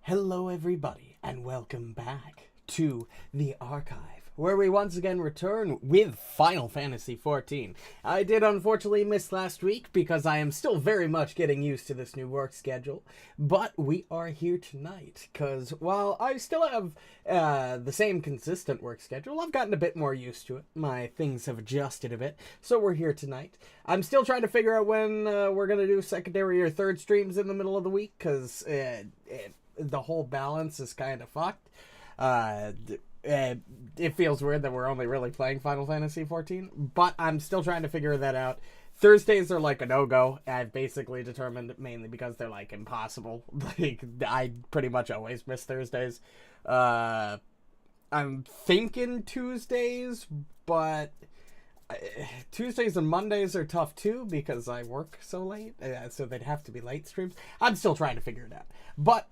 Hello everybody, and welcome back to the archive, where we once again return with Final Fantasy XIV. I did unfortunately miss last week because I am still very much getting used to this new work schedule, but we are here tonight because while I still have the same consistent work schedule, I've gotten a bit more used to it. My things have adjusted a bit, so we're here tonight. I'm still trying to figure out when we're going to do secondary or third streams in the middle of the week because the whole balance is kind of fucked. It feels weird that we're only really playing Final Fantasy XIV, but I'm still trying to figure that out. Thursdays are like a no-go. I've basically determined, mainly because they're like impossible. Like, I pretty much always miss Thursdays. I'm thinking Tuesdays, but Tuesdays and Mondays are tough too because I work so late, so they'd have to be late streams. I'm still trying to figure it out, but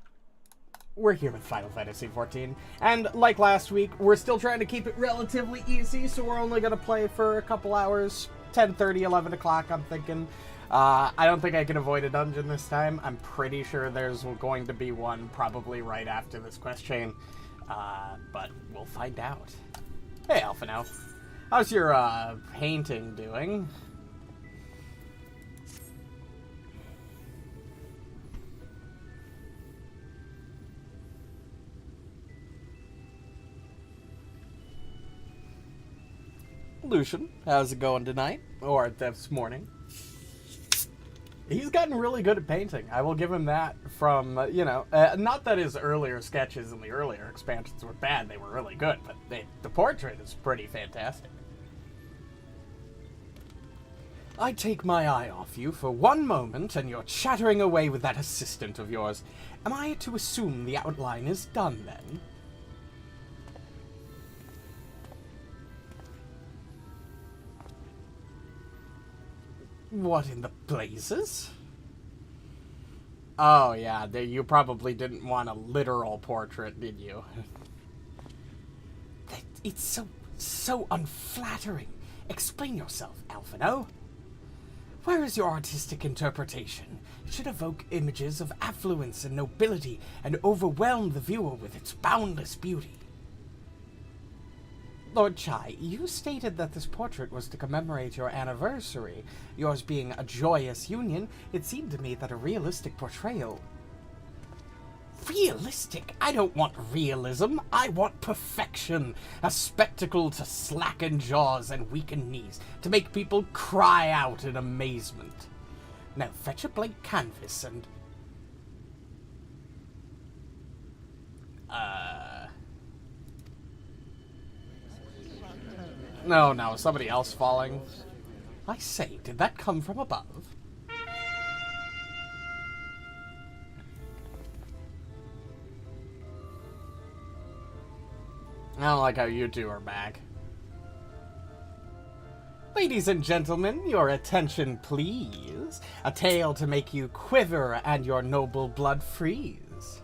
we're here with Final Fantasy XIV, and like last week, we're still trying to keep it relatively easy, so we're only going to play for a couple hours, 10:30, 11 o'clock, I'm thinking. I don't think I can avoid a dungeon this time. I'm pretty sure there's going to be one probably right after this quest chain, but we'll find out. Hey, Alphino. How's your painting doing? Lucian, how's it going tonight? Or this morning? He's gotten really good at painting. I will give him that from, not that his earlier sketches in the earlier expansions were bad. They were really good, but the portrait is pretty fantastic. I take my eye off you for one moment, and you're chattering away with that assistant of yours. Am I to assume the outline is done, then? What in the blazes? Oh, yeah, you probably didn't want a literal portrait, did you? It's so unflattering. Explain yourself, Alphino. Where is your artistic interpretation? It should evoke images of affluence and nobility and overwhelm the viewer with its boundless beauty. Lord Chai, you stated that this portrait was to commemorate your anniversary, yours being a joyous union. It seemed to me that a realistic portrayal... Realistic? I don't want realism. I want perfection. A spectacle to slacken jaws and weaken knees, to make people cry out in amazement. Now fetch a blank canvas and... No, somebody else falling. I say, did that come from above? I don't like how you two are back. Ladies and gentlemen, your attention please. A tale to make you quiver and your noble blood freeze.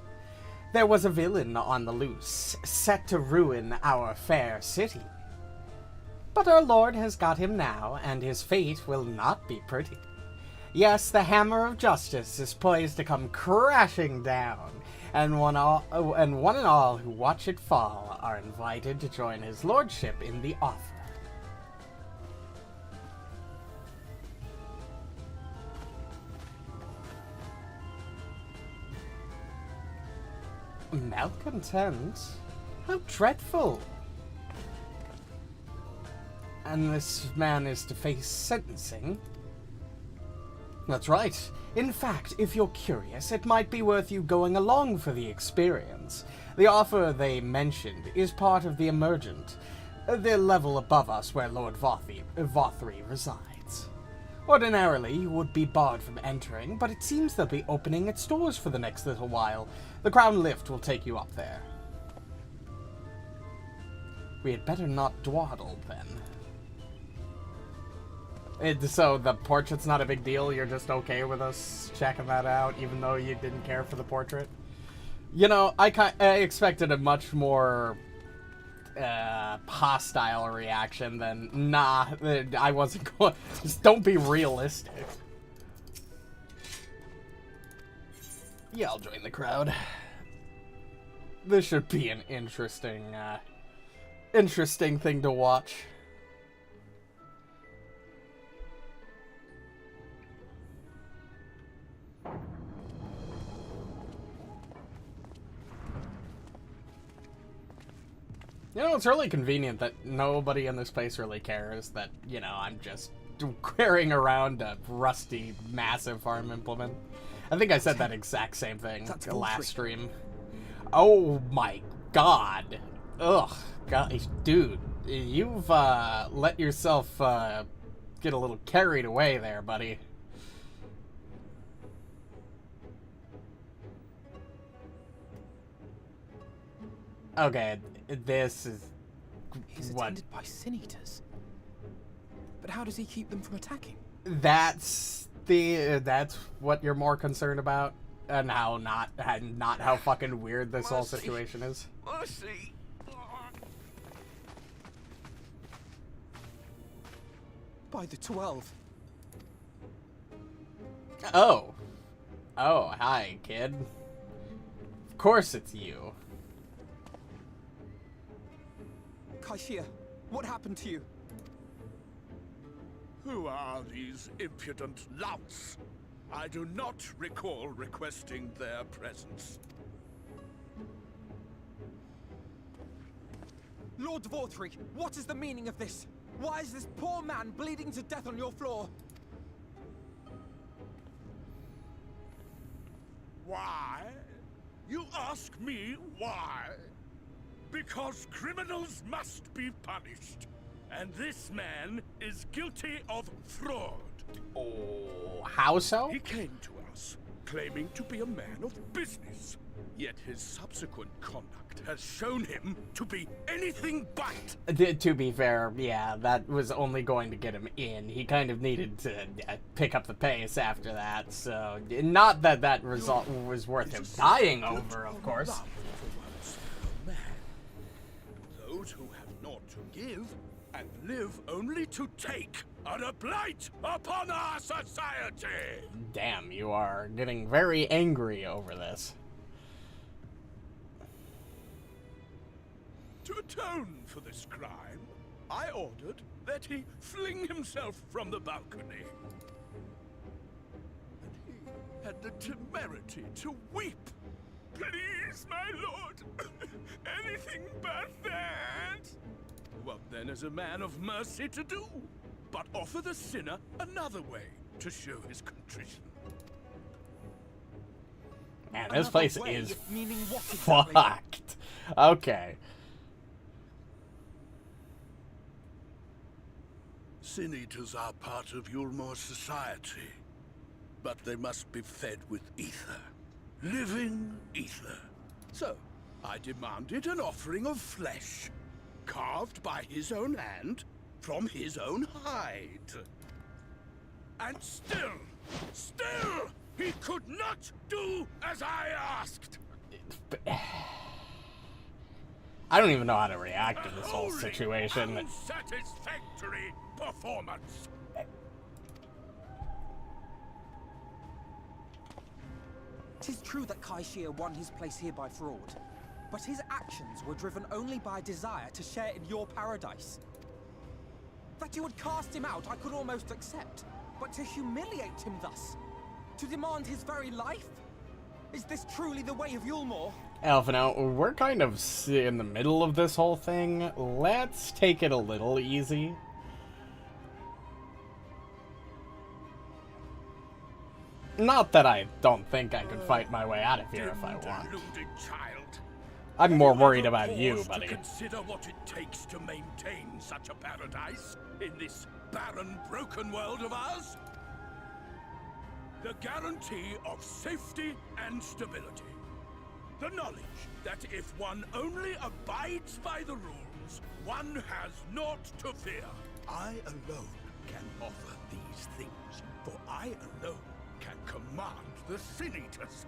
There was a villain on the loose, set to ruin our fair city. But our Lord has got him now, and his fate will not be pretty. Yes, the hammer of justice is poised to come crashing down, and one and all who watch it fall are invited to join his lordship in the offer. Malcontent? How dreadful! And this man is to face sentencing? That's right. In fact, if you're curious, it might be worth you going along for the experience. The offer they mentioned is part of the Emergent, the level above us where Lord Vothri resides. Ordinarily, you would be barred from entering, but it seems they'll be opening its doors for the next little while. The Crown Lift will take you up there. We had better not dawdle, then. So the portrait's not a big deal? You're just okay with us checking that out, even though you didn't care for the portrait? You know, I expected a much more hostile reaction than, nah, I wasn't going... Just don't be realistic. Yeah, I'll join the crowd. This should be an interesting thing to watch. You know, it's really convenient that nobody in this place really cares that, you know, I'm just carrying around a rusty, massive farm implement. I think I said that exact same thing the last stream. Oh my god. Ugh. God, dude, you've let yourself get a little carried away there, buddy. Okay, this is He's what? attended by sin eaters. But how does he keep them from attacking? That's what you're more concerned about, and not how fucking weird this whole situation is. Mercy. By the 12. Oh, hi, kid. Of course it's you. Kaishia, what happened to you? Who are these impudent louts? I do not recall requesting their presence. Lord Vortri, what is the meaning of this? Why is this poor man bleeding to death on your floor? Why? You ask me why? Because criminals must be punished. And this man is guilty of fraud. Oh, how so? He came to us, claiming to be a man of business. Yet his subsequent conduct has shown him to be anything but. To be fair, yeah, that was only going to get him in. He kind of needed to pick up the pace after that, so not that that result was worth him dying over, of course. Those who have naught to give and live only to take are a blight upon our society. Damn, you are getting very angry over this. To atone for this crime, I ordered that he fling himself from the balcony. And he had the temerity to weep. Please, my lord, anything but that. What then is a man of mercy to do? But offer the sinner another way to show his contrition. Man, this place way, is meaning what exactly? fucked. Okay. Sin eaters are part of Yulmor's society, but they must be fed with ether. Living ether. So, I demanded an offering of flesh, carved by his own hand, from his own hide. And still, he could not do as I asked. I don't even know how to react to this whole situation. Unsatisfactory performance. Tis true that Kaishia won his place here by fraud, but his actions were driven only by a desire to share in your paradise. That you would cast him out, I could almost accept, but to humiliate him thus, to demand his very life? Is this truly the way of Yulmor? Alphino, we're kind of in the middle of this whole thing. Let's take it a little easy. Not that I don't think I could fight my way out of here if I want. Deluded child. I'm more worried Have about pause you, to buddy. Consider what it takes to maintain such a paradise in this barren, broken world of ours. The guarantee of safety and stability. The knowledge that if one only abides by the rules, one has naught to fear. I alone can offer these things, for I alone can command the Sin Eaters.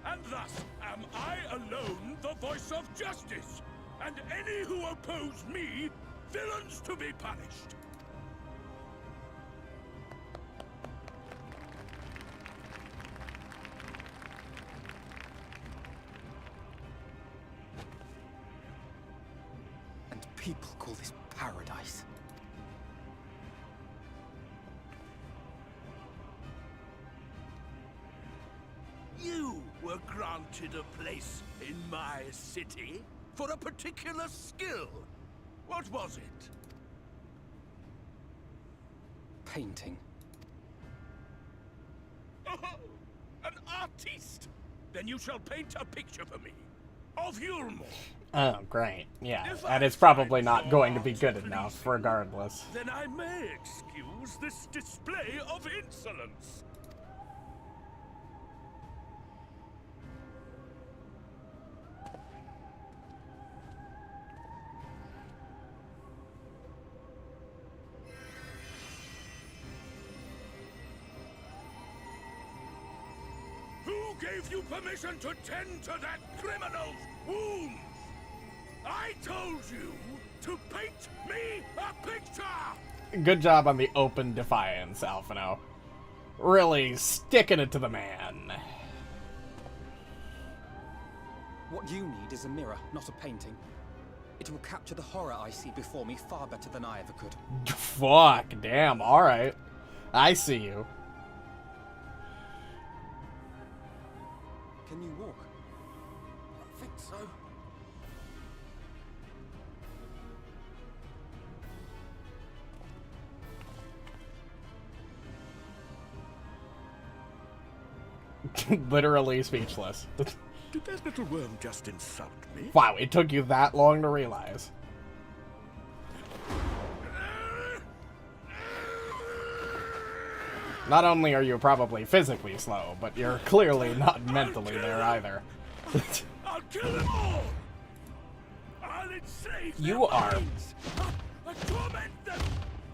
And thus am I alone the voice of justice, and any who oppose me, villains to be punished. people call this paradise? You were granted a place in my city for a particular skill. What was it? Painting. Oh, an artiste! Then you shall paint a picture for me of Yulmore. Oh, great. Yeah, If and I it's probably find not your going to be art good pleasing, enough, regardless. Then I may excuse this display of insolence. Who gave you permission to tend to that criminal's wounds? I told you to paint me a picture! Good job on the open defiance, Alphino. Really sticking it to the man. What you need is a mirror, not a painting. It will capture the horror I see before me far better than I ever could. Fuck, damn, alright. I see you. Can you walk? I think so. Literally speechless. Did that little worm just insult me? Wow, it took you that long to realize. Not only are you probably physically slow, but you're clearly not mentally there either. I'll kill them all! I'll enslave You their are- minds! I'll torment them!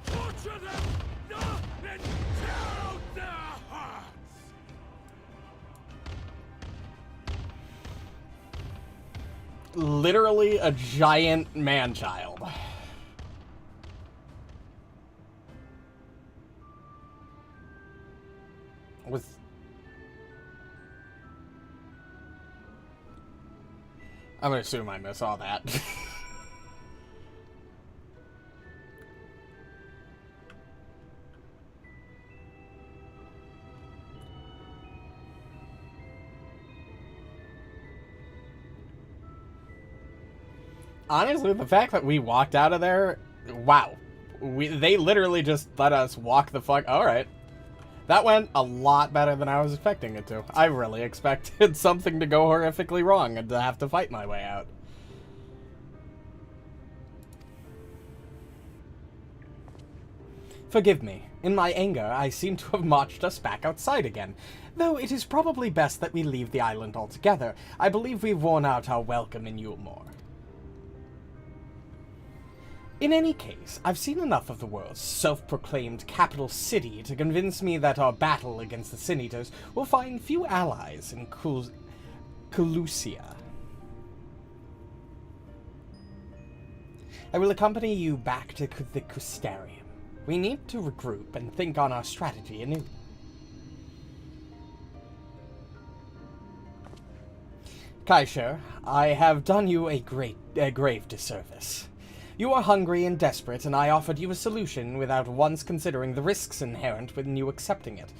Torture them! And tear out their hearts! Literally a giant man-child. Was... I'm gonna assume I miss all that. Honestly, the fact that we walked out of there, wow. They literally just let us walk the fuck... Alright. That went a lot better than I was expecting it to. I really expected something to go horrifically wrong and to have to fight my way out. Forgive me. In my anger, I seem to have marched us back outside again. Though it is probably best that we leave the island altogether. I believe we've worn out our welcome in Yulmore. In any case, I've seen enough of the world's self-proclaimed capital city to convince me that our battle against the Sin Eaters will find few allies in Colusia. I will accompany you back to the Crystarium. We need to regroup and think on our strategy anew. Kaisher, I have done you a grave disservice. You are hungry and desperate, and I offered you a solution without once considering the risks inherent with you accepting it.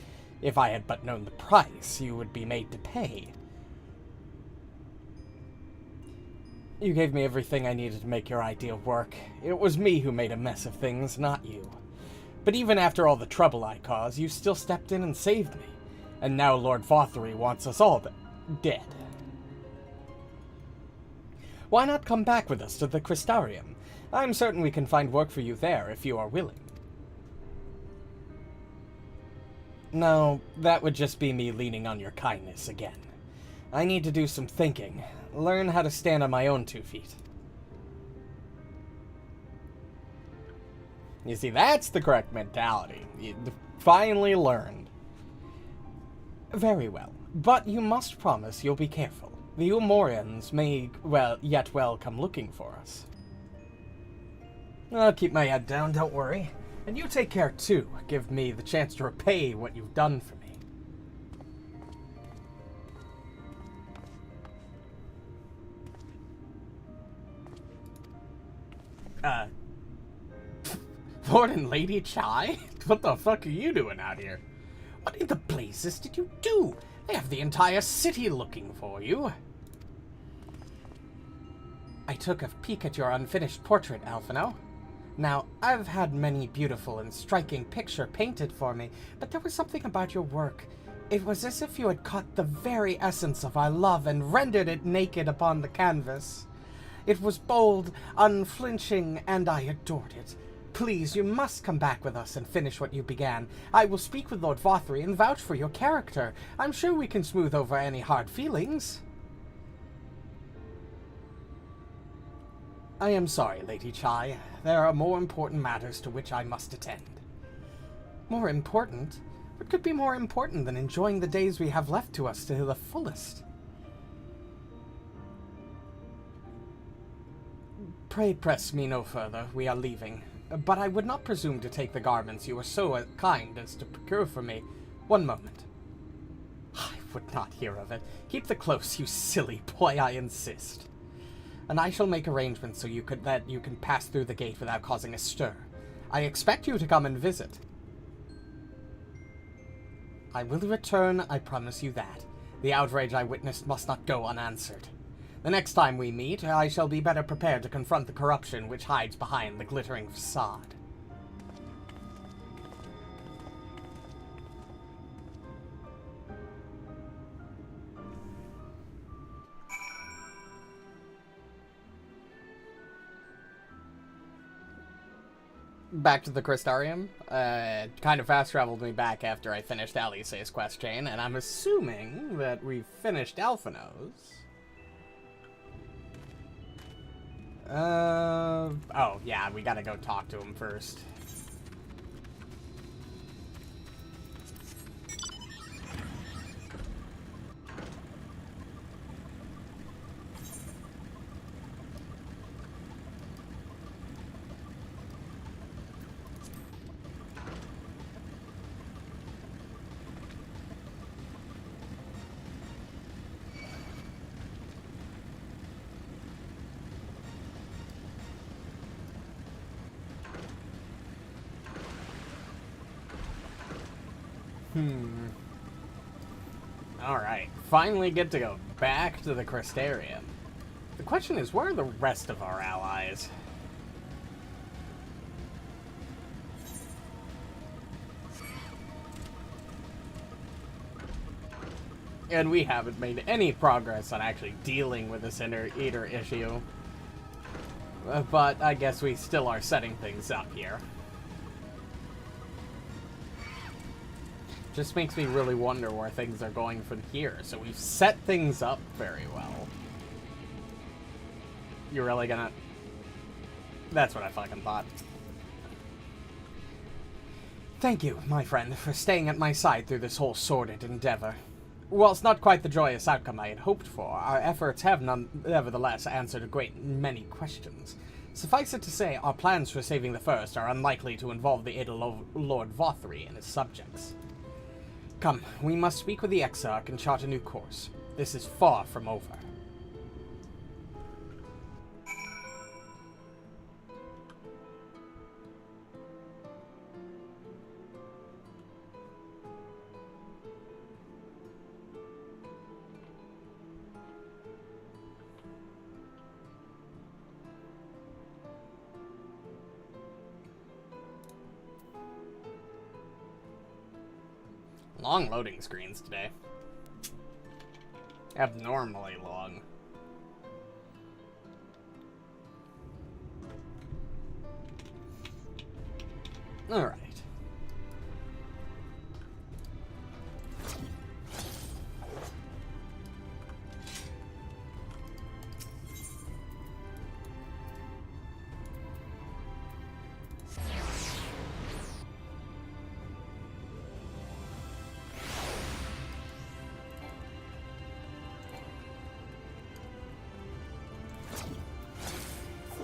If I had but known the price you would be made to pay. You gave me everything I needed to make your ideal work. It was me who made a mess of things, not you. But even after all the trouble I caused, you still stepped in and saved me. And now Lord Vothery wants us all dead. Why not come back with us to the Crystarium? I'm certain we can find work for you there if you are willing. No, that would just be me leaning on your kindness again. I need to do some thinking. Learn how to stand on my own 2 feet. You see, that's the correct mentality. You finally learned. Very well. But you must promise you'll be careful. The Umorians may, yet come looking for us. I'll keep my head down, don't worry. And you take care, too. Give me the chance to repay what you've done for me. Lord and Lady Chai? What the fuck are you doing out here? What in the blazes did you do? I have the entire city looking for you. I took a peek at your unfinished portrait, Alphino. Now, I've had many beautiful and striking pictures painted for me, but there was something about your work. It was as if you had caught the very essence of our love and rendered it naked upon the canvas. It was bold, unflinching, and I adored it. Please, you must come back with us and finish what you began. I will speak with Lord Vothry and vouch for your character. I'm sure we can smooth over any hard feelings. I am sorry, Lady Chai. There are more important matters to which I must attend. More important? What could be more important than enjoying the days we have left to us to the fullest? Pray press me no further. We are leaving. But I would not presume to take the garments you were so kind as to procure for me. One moment. I would not hear of it. Keep the clothes, you silly boy, I insist. And I shall make arrangements so that you can pass through the gate without causing a stir. I expect you to come and visit. I will return, I promise you that. The outrage I witnessed must not go unanswered. The next time we meet, I shall be better prepared to confront the corruption which hides behind the glittering facade. Back to the Crystarium. Kind of fast-traveled me back after I finished Alice's quest chain, and I'm assuming that we finished Alphino's. Oh, yeah, we gotta go talk to him first. Alright, finally get to go back to the Crystarium. The question is, where are the rest of our allies? And we haven't made any progress on actually dealing with this Eater issue. But I guess we still are setting things up here. Just makes me really wonder where things are going from here. So we've set things up very well. You're really gonna... That's what I fucking thought. Thank you, my friend, for staying at my side through this whole sordid endeavor. Whilst not quite the joyous outcome I had hoped for, our efforts have nevertheless answered a great many questions. Suffice it to say, our plans for saving the First are unlikely to involve the aid of Lord Vothry and his subjects. Come, we must speak with the Exarch and chart a new course. This is far from over. Long loading screens today. Abnormally long. Alright.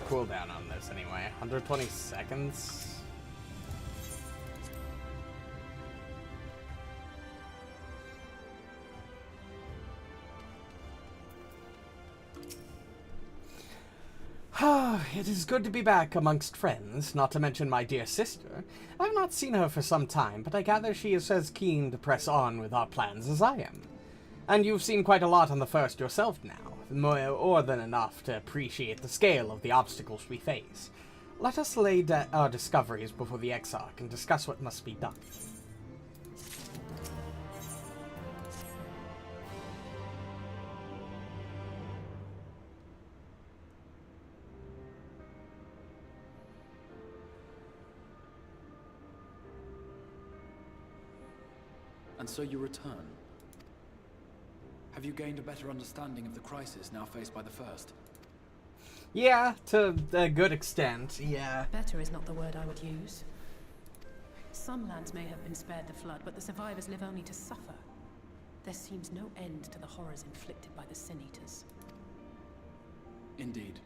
Cooldown on this anyway. 120 seconds. It is good to be back amongst friends, not to mention my dear sister. I've not seen her for some time, but I gather she is as keen to press on with our plans as I am. And you've seen quite a lot on the first yourself now, more than enough to appreciate the scale of the obstacles we face. Let us lay our discoveries before the Exarch and discuss what must be done. And so you return. Have you gained a better understanding of the crisis now faced by the First? Yeah, to a good extent, yeah. Better is not the word I would use. Some lands may have been spared the flood, but the survivors live only to suffer. There seems no end to the horrors inflicted by the Sin Eaters. Indeed.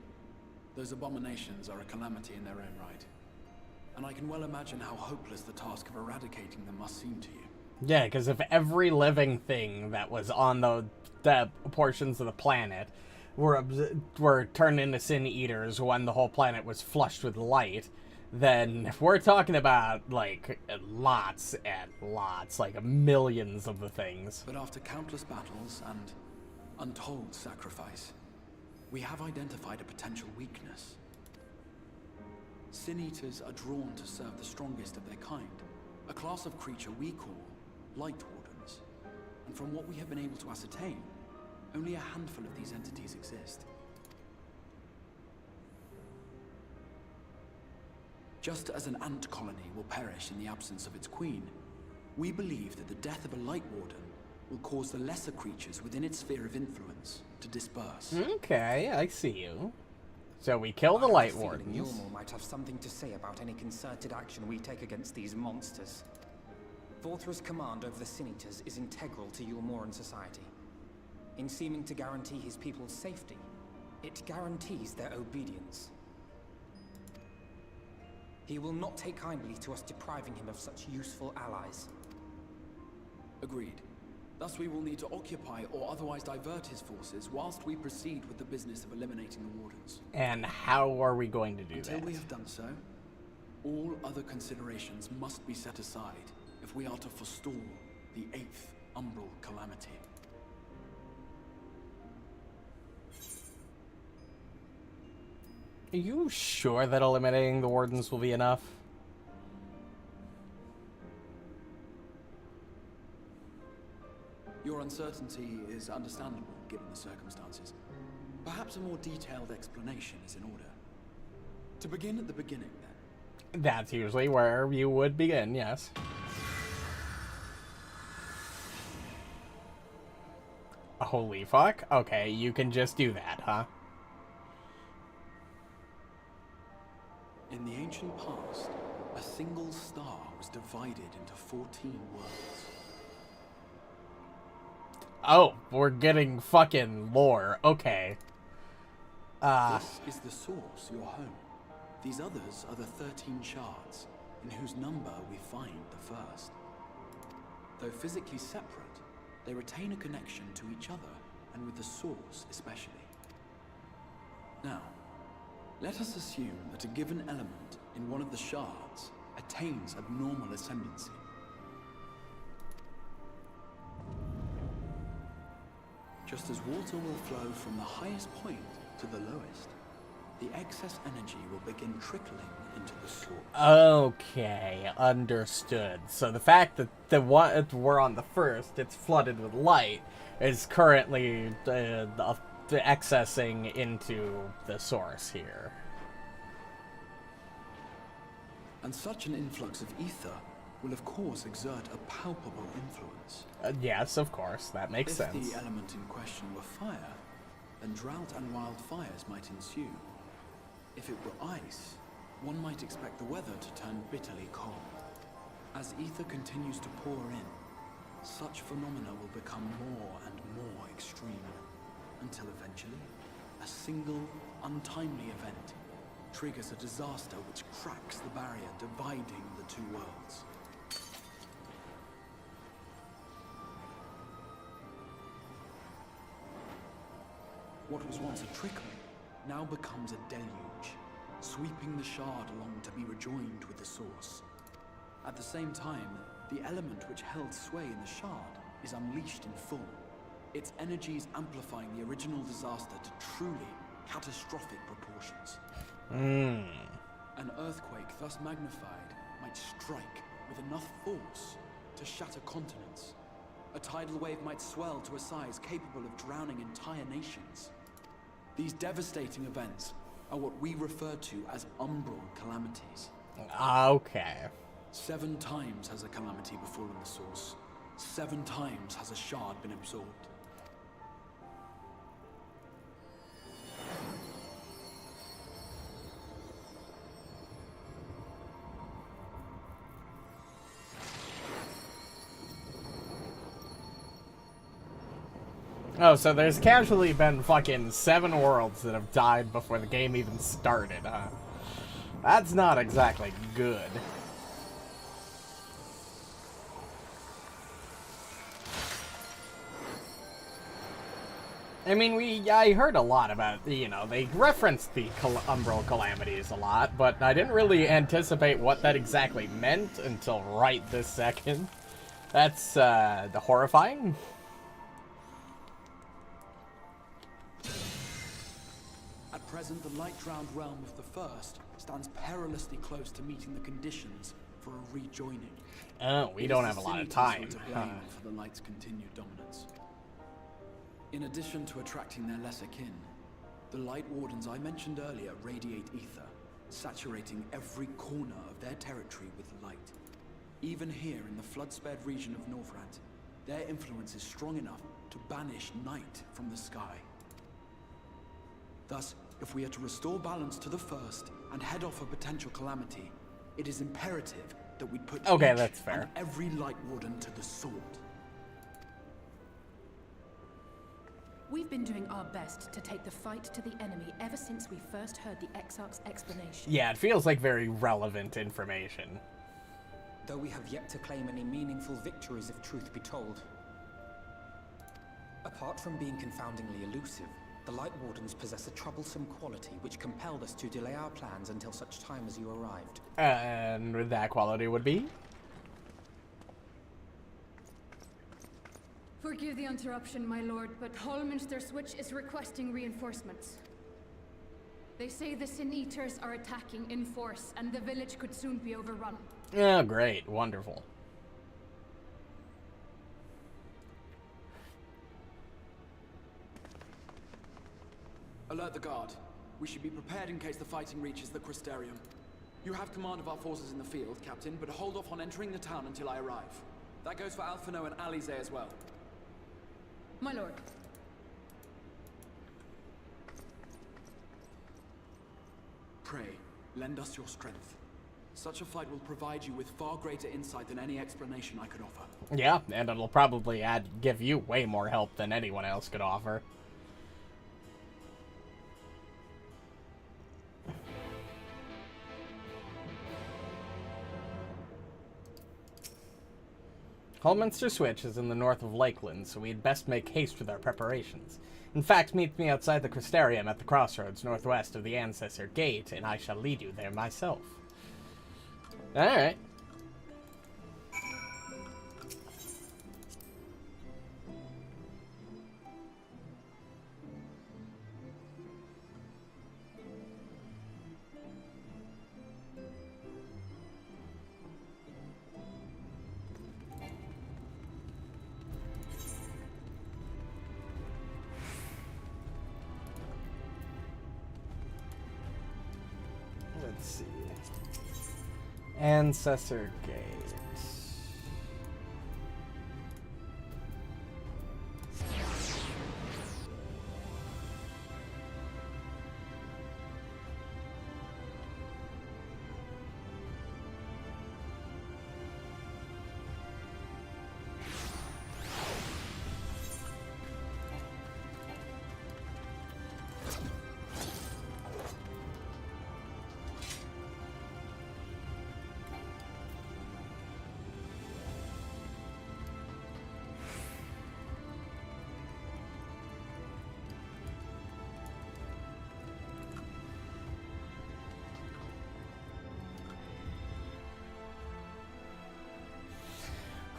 Those abominations are a calamity in their own right. And I can well imagine how hopeless the task of eradicating them must seem to you. Yeah, because if every living thing that was on the portions of the planet were turned into Sin Eaters when the whole planet was flushed with light, then we're talking about, like, lots and lots, like millions of the things. But after countless battles and untold sacrifice, we have identified a potential weakness. Sin Eaters are drawn to serve the strongest of their kind, a class of creature we call Light Wardens. And from what we have been able to ascertain, only a handful of these entities exist. Just as an ant colony will perish in the absence of its queen, we believe that the death of a Light Warden will cause the lesser creatures within its sphere of influence to disperse. Okay, I see you. So we kill the Light Wardens. Yulmul might have something to say about any concerted action we take against these monsters. Vorthra's command over the Sin Eaters is integral to Yulmoran society. In seeming to guarantee his people's safety, it guarantees their obedience. He will not take kindly to us depriving him of such useful allies. Agreed. Thus we will need to occupy or otherwise divert his forces whilst we proceed with the business of eliminating the Wardens. And how are we going to do that? Until we have done so, all other considerations must be set aside if we are to forestall the 8th Umbral Calamity. Are you sure that eliminating the Wardens will be enough? Your uncertainty is understandable, given the circumstances. Perhaps a more detailed explanation is in order. To begin at the beginning, then. That's usually where you would begin, yes. Holy fuck. Okay, you can just do that, huh? In the ancient past, a single star was divided into 14 worlds. Oh, we're getting fucking lore. Okay. This is the source, your home. These others are the 13 shards, in whose number we find the first. Though physically separate, they retain a connection to each other, and with the source especially. Now, let us assume that a given element in one of the shards attains abnormal ascendancy. Just as water will flow from the highest point to the lowest, the excess energy will begin trickling into the source. Okay, understood. So the fact that we're on the first, it's flooded with light, is currently the accessing into the source here. And such an influx of ether will of course exert a palpable influence. Yes, of course, that makes sense. If the element in question were fire, then drought and wildfires might ensue. If it were ice, one might expect the weather to turn bitterly cold. As ether continues to pour in, such phenomena will become more and more extreme, until eventually, a single, untimely event triggers a disaster which cracks the barrier dividing the two worlds. What was once a trickle now becomes a deluge, sweeping the shard along to be rejoined with the source. At the same time, the element which held sway in the shard is unleashed in full, its energies amplifying the original disaster to truly catastrophic proportions. An earthquake thus magnified might strike with enough force to shatter continents. A tidal wave might swell to a size capable of drowning entire nations. These devastating events are what we refer to as umbral calamities. Okay. 7 times has a calamity befallen the source. 7 times has a shard been absorbed. Oh, so there's casually been fucking 7 worlds that have died before the game even started, huh? That's not exactly good. I mean, I heard a lot about, you know, they referenced the umbral calamities a lot, but I didn't really anticipate what that exactly meant until right this second. That's, horrifying. At present, the light-drowned realm of the First stands perilously close to meeting the conditions for a rejoining. Oh, we don't have a lot of time. To blame for the light's continued dominance. In addition to attracting their lesser kin, the Light Wardens I mentioned earlier radiate ether, saturating every corner of their territory with light. Even here in the flood-spared region of Northrend, their influence is strong enough to banish night from the sky. Thus, if we are to restore balance to the First and head off a potential calamity, it is imperative that we put that's fair. and every Light Warden to the sword. We've been doing our best to take the fight to the enemy ever since we first heard the Exarch's explanation. Yeah, it feels like very relevant information. Though we have yet to claim any meaningful victories if truth be told. Apart from being confoundingly elusive, the Light Wardens possess a troublesome quality which compelled us to delay our plans until such time as you arrived. And that quality would be? Forgive the interruption, my lord, but Hallminster Switch is requesting reinforcements. They say the Sin Eaters are attacking in force, and the village could soon be overrun. Oh, great. Wonderful. Alert the guard. We should be prepared in case the fighting reaches the Crystarium. You have command of our forces in the field, Captain, but hold off on entering the town until I arrive. That goes for Alphino and Alize as well. My lord. Pray, lend us your strength. Such a fight will provide you with far greater insight than any explanation I could offer. Yeah, and it'll probably give you way more help than anyone else could offer. Hallminster Switch is in the north of Lakeland, so we'd best make haste with our preparations. In fact, meet me outside the Crystarium at the crossroads northwest of the Ancestor Gate, and I shall lead you there myself. Alright. Let's see. Ancestor Gate.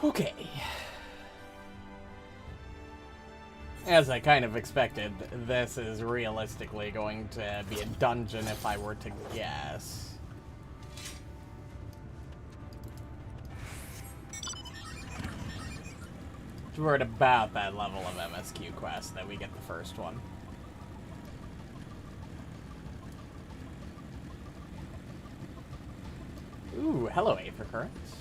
Okay. As I kind of expected, this is realistically going to be a dungeon if I were to guess. We're at about that level of MSQ quest that we get the first one. Ooh, hello, Aether Currents.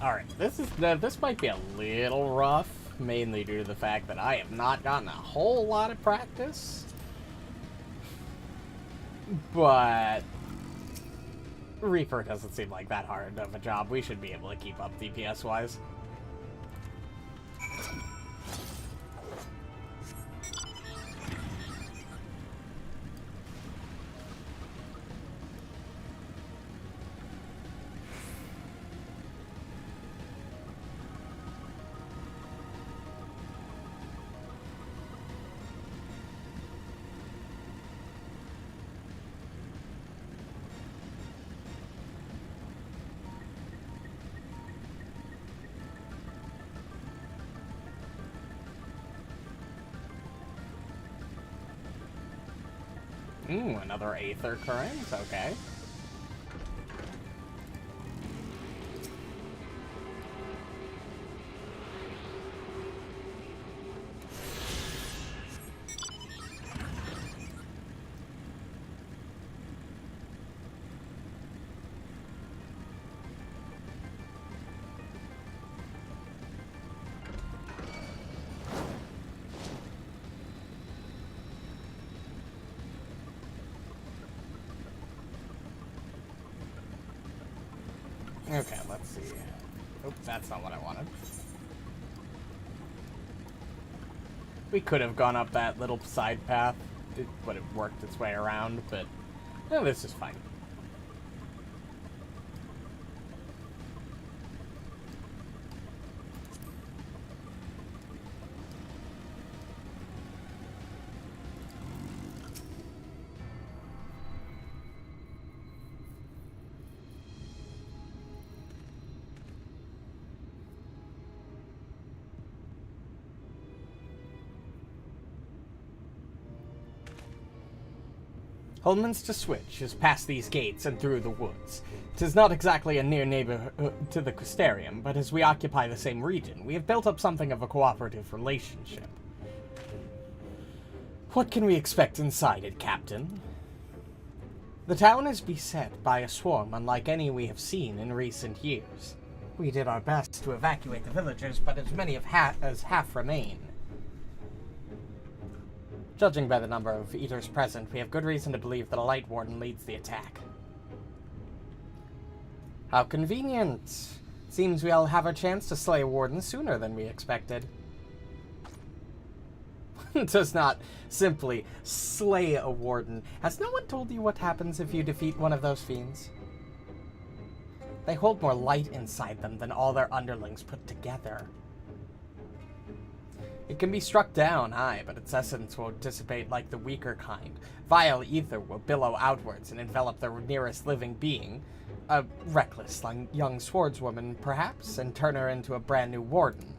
Alright, this might be a little rough, mainly due to the fact that I have not gotten a whole lot of practice. But Reaper doesn't seem like that hard of a job. We should be able to keep up DPS-wise. Ooh, another Aether Current, okay. Okay, let's see. Oops, that's not what I wanted. We could have gone up that little side path. It would have worked its way around, but this is fine. Holminster Switch is past these gates and through the woods. 'Tis not exactly a near neighbor to the Crystarium, but as we occupy the same region, we have built up something of a cooperative relationship. What can we expect inside it, Captain? The town is beset by a swarm unlike any we have seen in recent years. We did our best to evacuate the villagers, but as many as half remain. Judging by the number of eaters present, we have good reason to believe that a Light Warden leads the attack. How convenient. Seems we'll have a chance to slay a Warden sooner than we expected. Does not simply slay a Warden. Has no one told you what happens if you defeat one of those fiends? They hold more light inside them than all their underlings put together. It can be struck down, aye, but its essence won't dissipate like the weaker kind. Vile ether will billow outwards and envelop the nearest living being, a reckless young swordswoman, perhaps, and turn her into a brand new warden.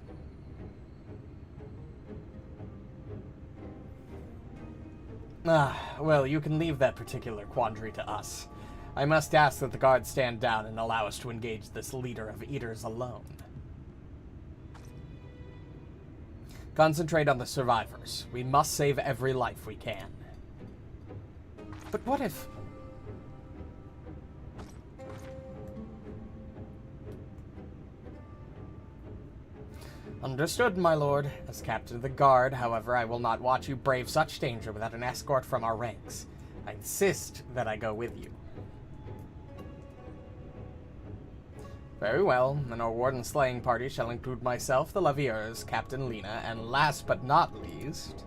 Well, you can leave that particular quandary to us. I must ask that the guards stand down and allow us to engage this leader of eaters alone. Concentrate on the survivors. We must save every life we can. But what if... Understood, my lord. As captain of the guard, however, I will not watch you brave such danger without an escort from our ranks. I insist that I go with you. Very well, then our warden slaying party shall include myself, the Leviers, Captain Lena, and last but not least...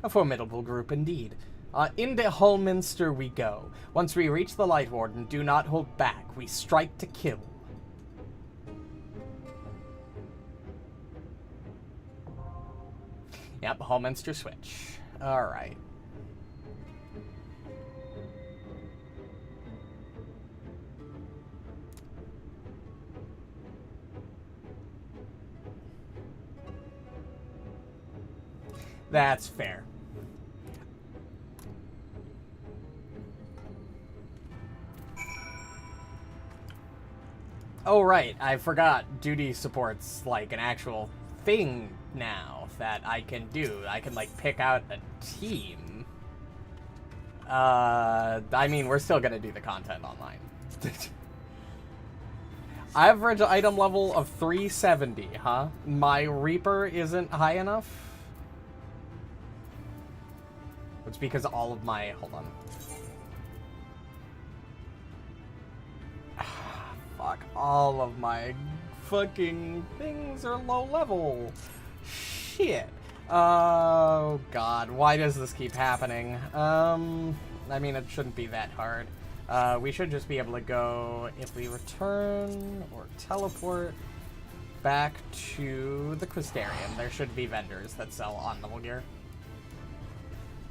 A formidable group indeed. Into Hullminster we go. Once we reach the Light Warden, do not hold back. We strike to kill. Yep, Hullminster switch. Alright. That's fair. Oh, right. I forgot duty support's like an actual thing now that I can do. I can, like, pick out a team. I mean, we're still gonna do the content online. Average item level of 370, huh? My Reaper isn't high enough? It's because all of my... Hold on. Fuck. All of my fucking things are low level. Shit. Oh, God. Why does this keep happening? I mean, it shouldn't be that hard. We should just be able to go, if we return or teleport back to the Crystarium, there should be vendors that sell on-level gear.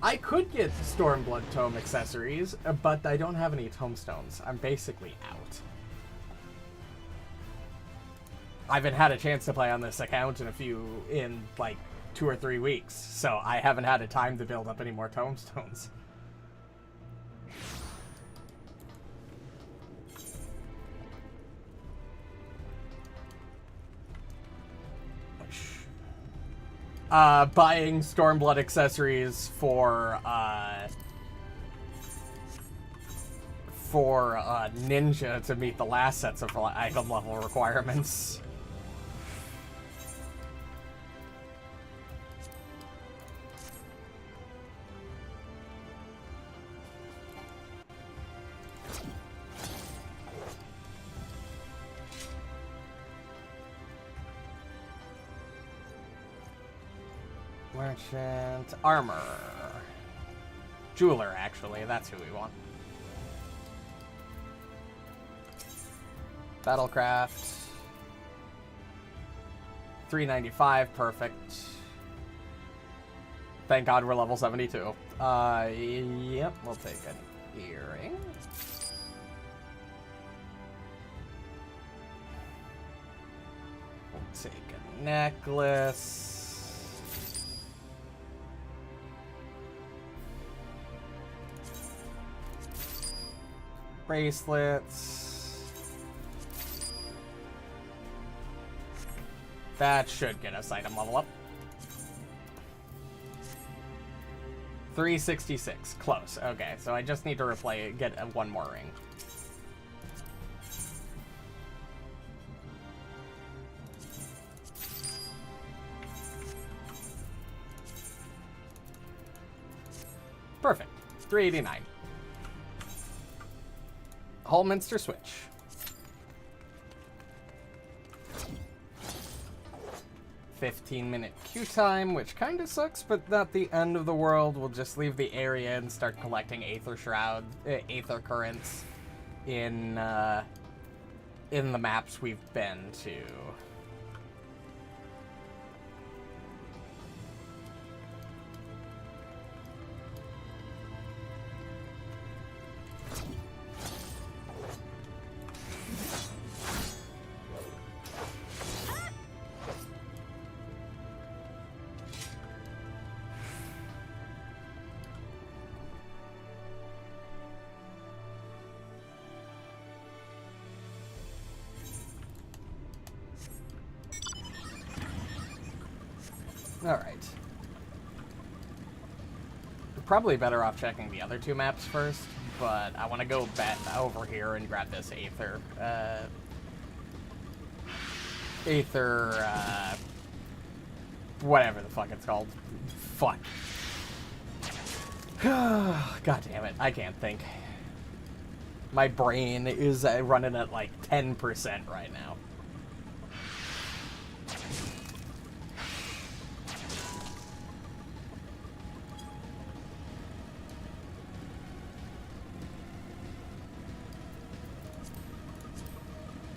I could get Stormblood Tome accessories, but I don't have any tomestones. I'm basically out. I haven't had a chance to play on this account in like 2 or 3 weeks, so I haven't had a time to build up any more tomestones. Buying Stormblood accessories for Ninja to meet the last sets of item level requirements. Merchant, armor, jeweler, actually, that's who we want. Battlecraft, 395, perfect. Thank God we're level 72. Yep, we'll take an earring. We'll take a necklace. Bracelets. That should get us item level up. 366. Close. Okay, so I just need to get one more ring. Perfect. 389. Hullminster switch. 15-minute queue time, which kind of sucks, but not the end of the world. We'll just leave the area and start collecting Aether Currents in the maps we've been to. Alright. We're probably better off checking the other 2 maps first, but I want to go back over here and grab this Aether. Whatever the fuck it's called. Fuck. God damn it, I can't think. My brain is running at like 10% right now.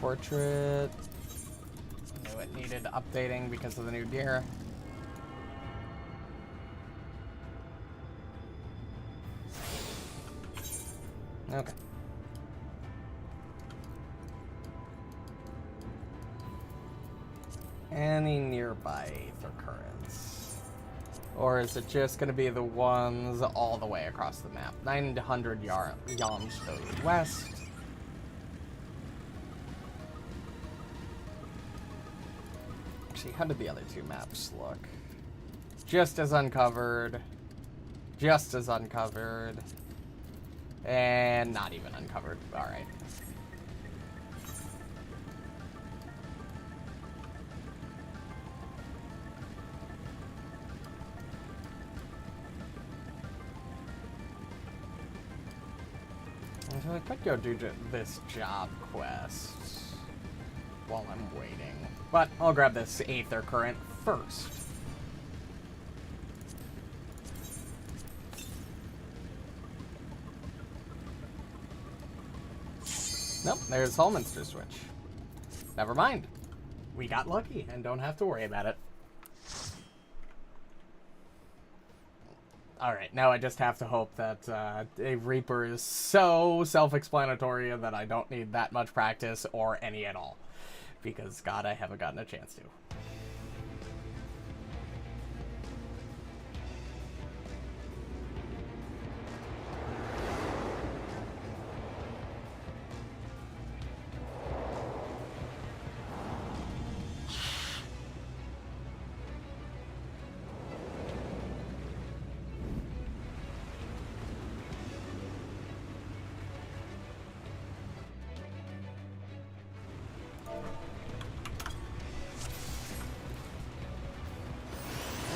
portrait. Knew it needed updating because of the new gear. Okay. Any nearby aether currents? Or is it just going to be the ones all the way across the map? 900 yalms to the west. Actually, how did the other two maps look? Just as uncovered. Just as uncovered. And not even uncovered. Alright. So I could go do this job quest while I'm waiting. But I'll grab this aether current first. Nope, there's Holminster switch. Never mind. We got lucky and don't have to worry about it. Alright, now I just have to hope that a Reaper is so self-explanatory that I don't need that much practice or any at all. Because, God, I haven't gotten a chance to.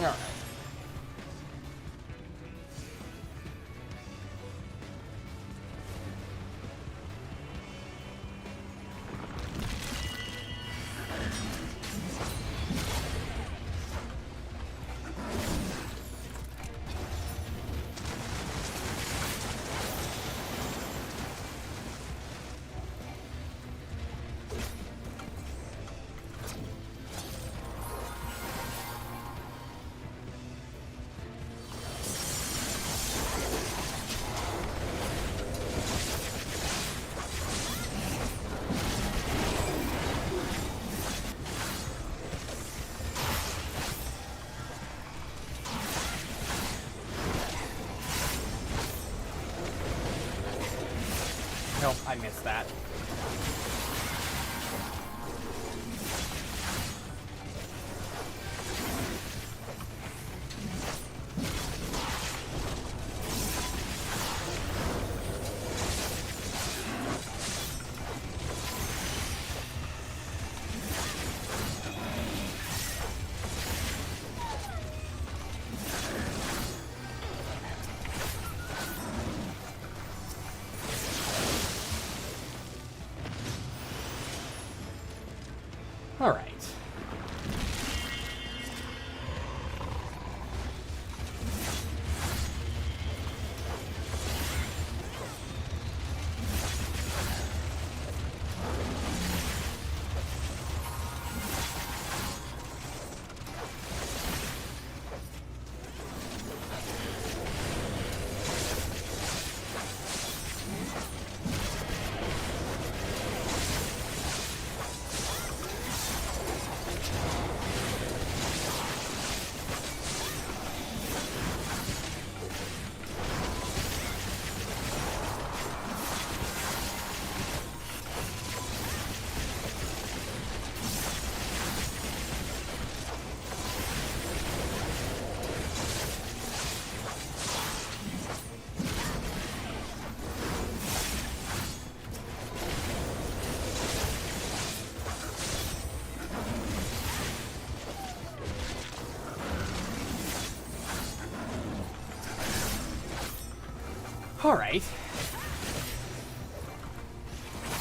Alright. Nope, I missed that. All right. All right.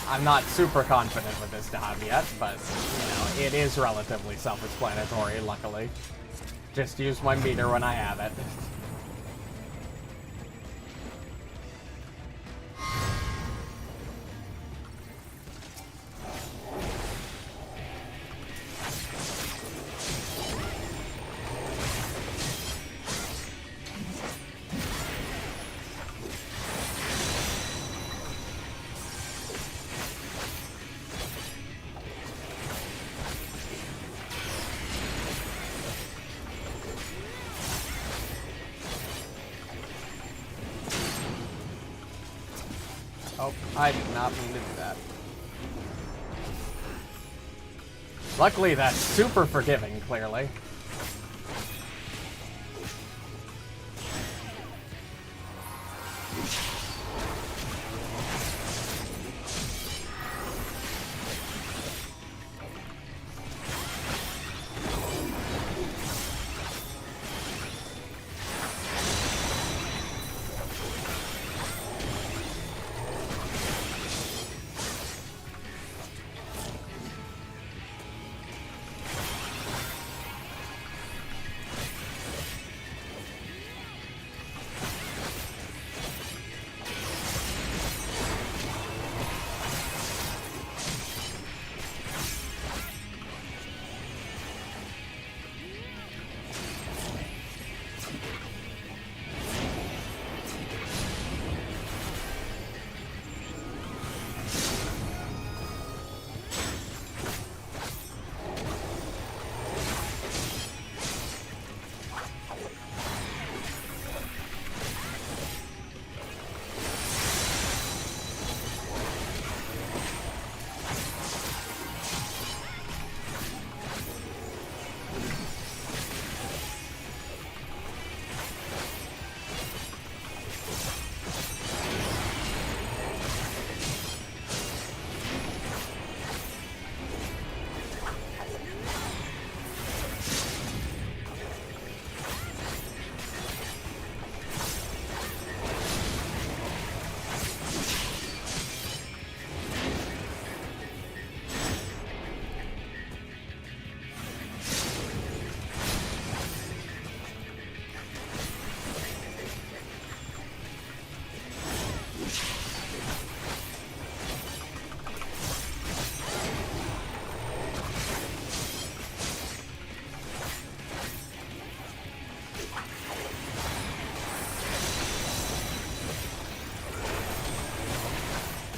I'm not super confident with this job yet, but, you know, it is relatively self-explanatory, luckily. Just use my meter when I have it. Oh, I did not mean to do that. Luckily, that's super forgiving, clearly.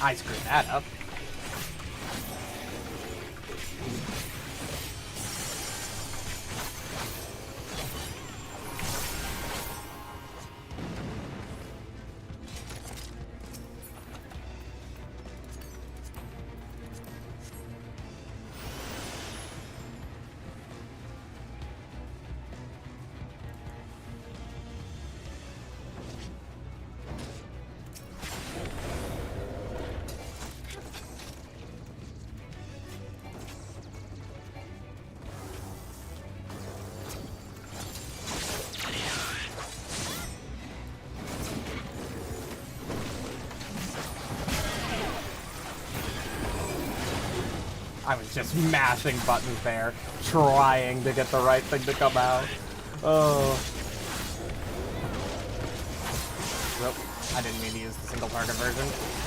I screwed that up. I was just mashing buttons there, trying to get the right thing to come out. Oh. Well, I didn't mean to use the single target version.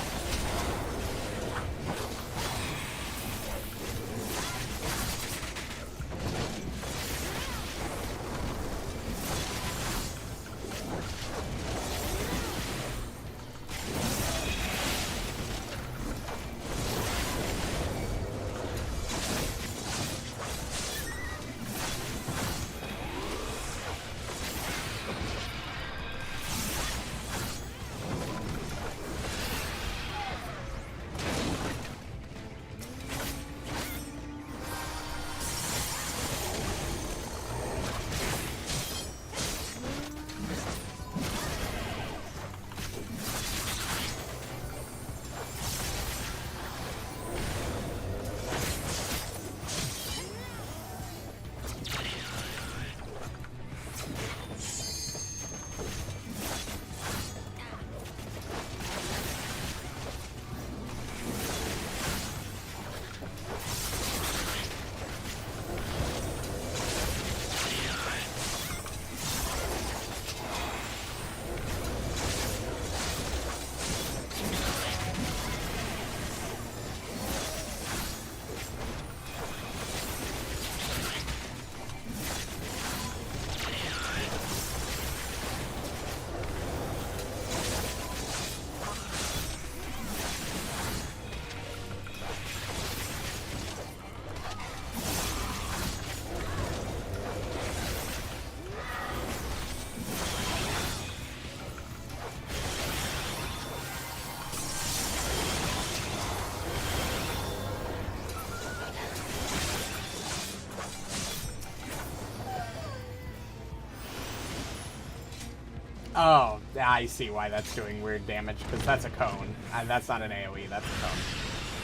Oh, I see why that's doing weird damage, because that's a cone. That's not an AoE, that's a cone.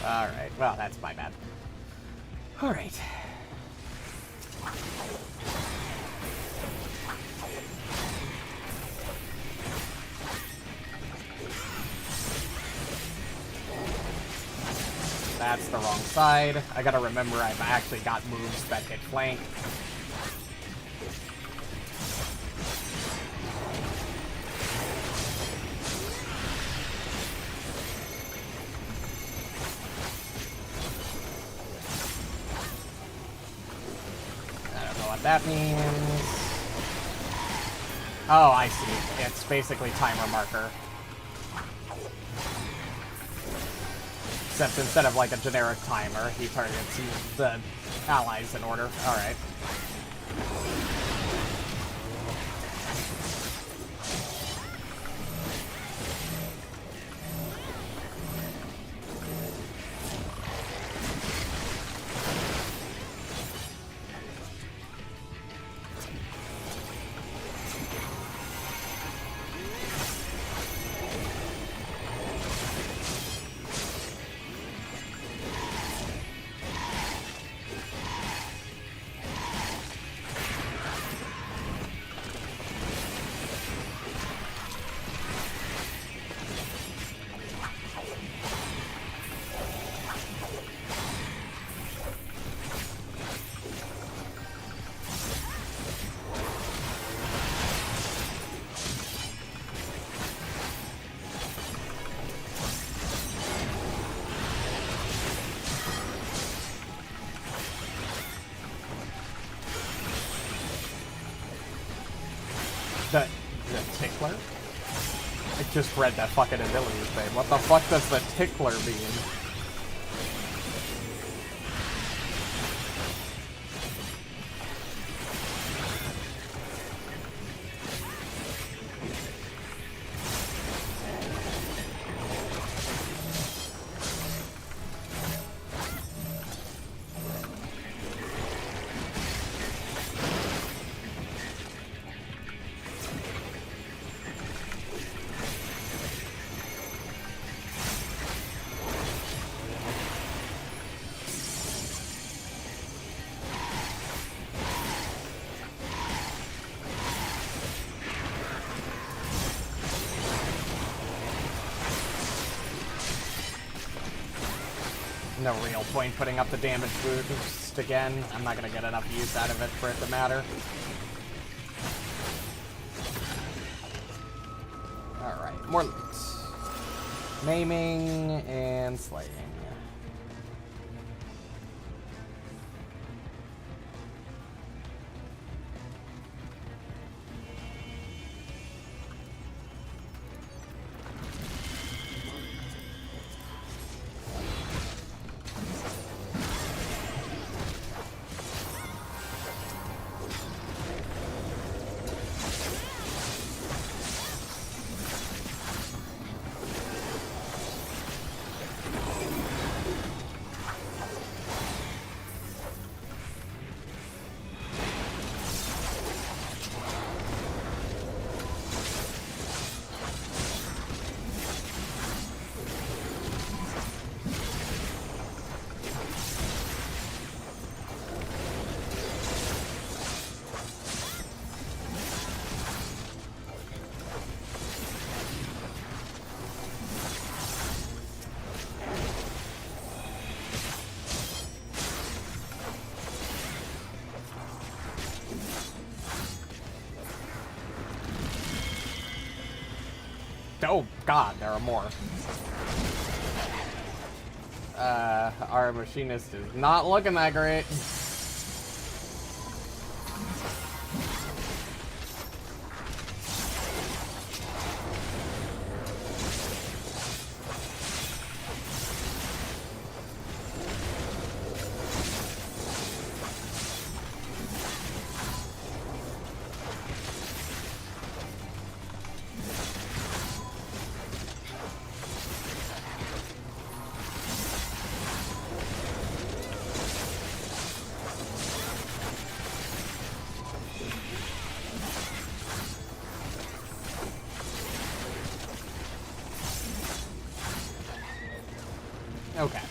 Alright, well, that's my bad. Alright. That's the wrong side. I gotta remember I've actually got moves that hit flank. I don't know what that means. Oh, I see. It's basically timer marker. Except instead of like a generic timer, he targets the allies in order. Alright. The tickler? I just read that fucking ability thing. What the fuck does the tickler mean? No real point putting up the damage boost again. I'm not gonna get enough use out of it for it to matter. Alright, more loot. Maiming and slaying. Oh god, there are more. Our machinist is not looking that great. Okay.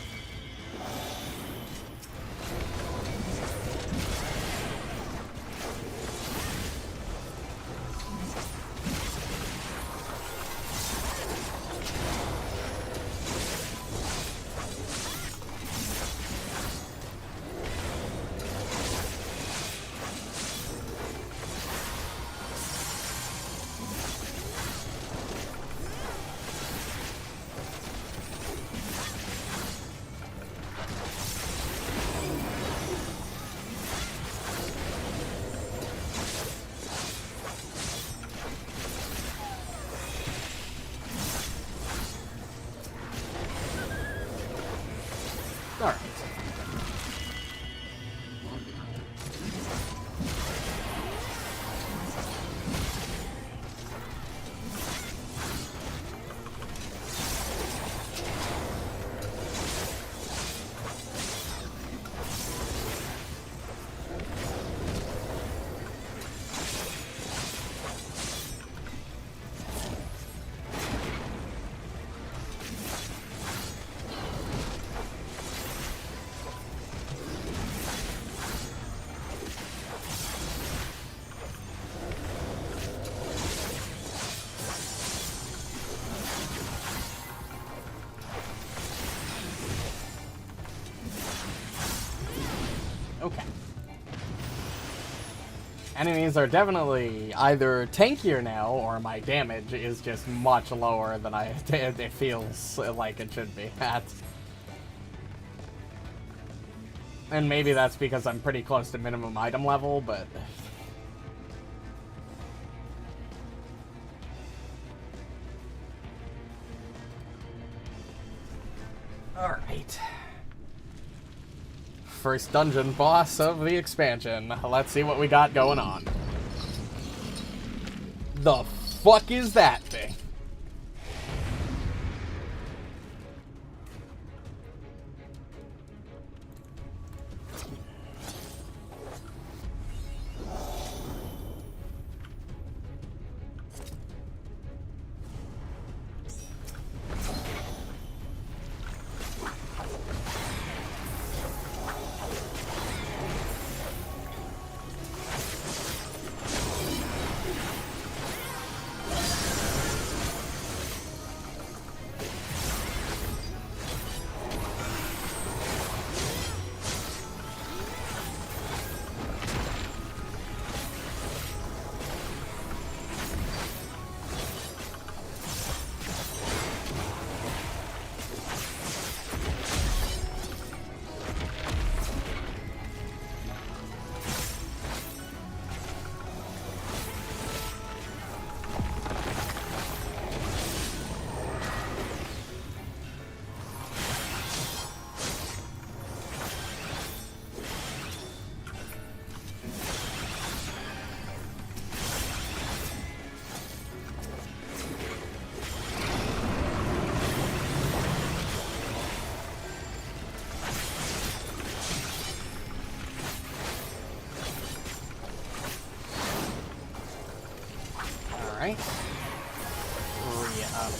Alright. Okay. Enemies are definitely either tankier now, or my damage is just much lower than it feels like it should be at. And maybe that's because I'm pretty close to minimum item level, but... Alright. First dungeon boss of the expansion. Let's see what we got going on. The fuck is that thing? Alright. Re-up.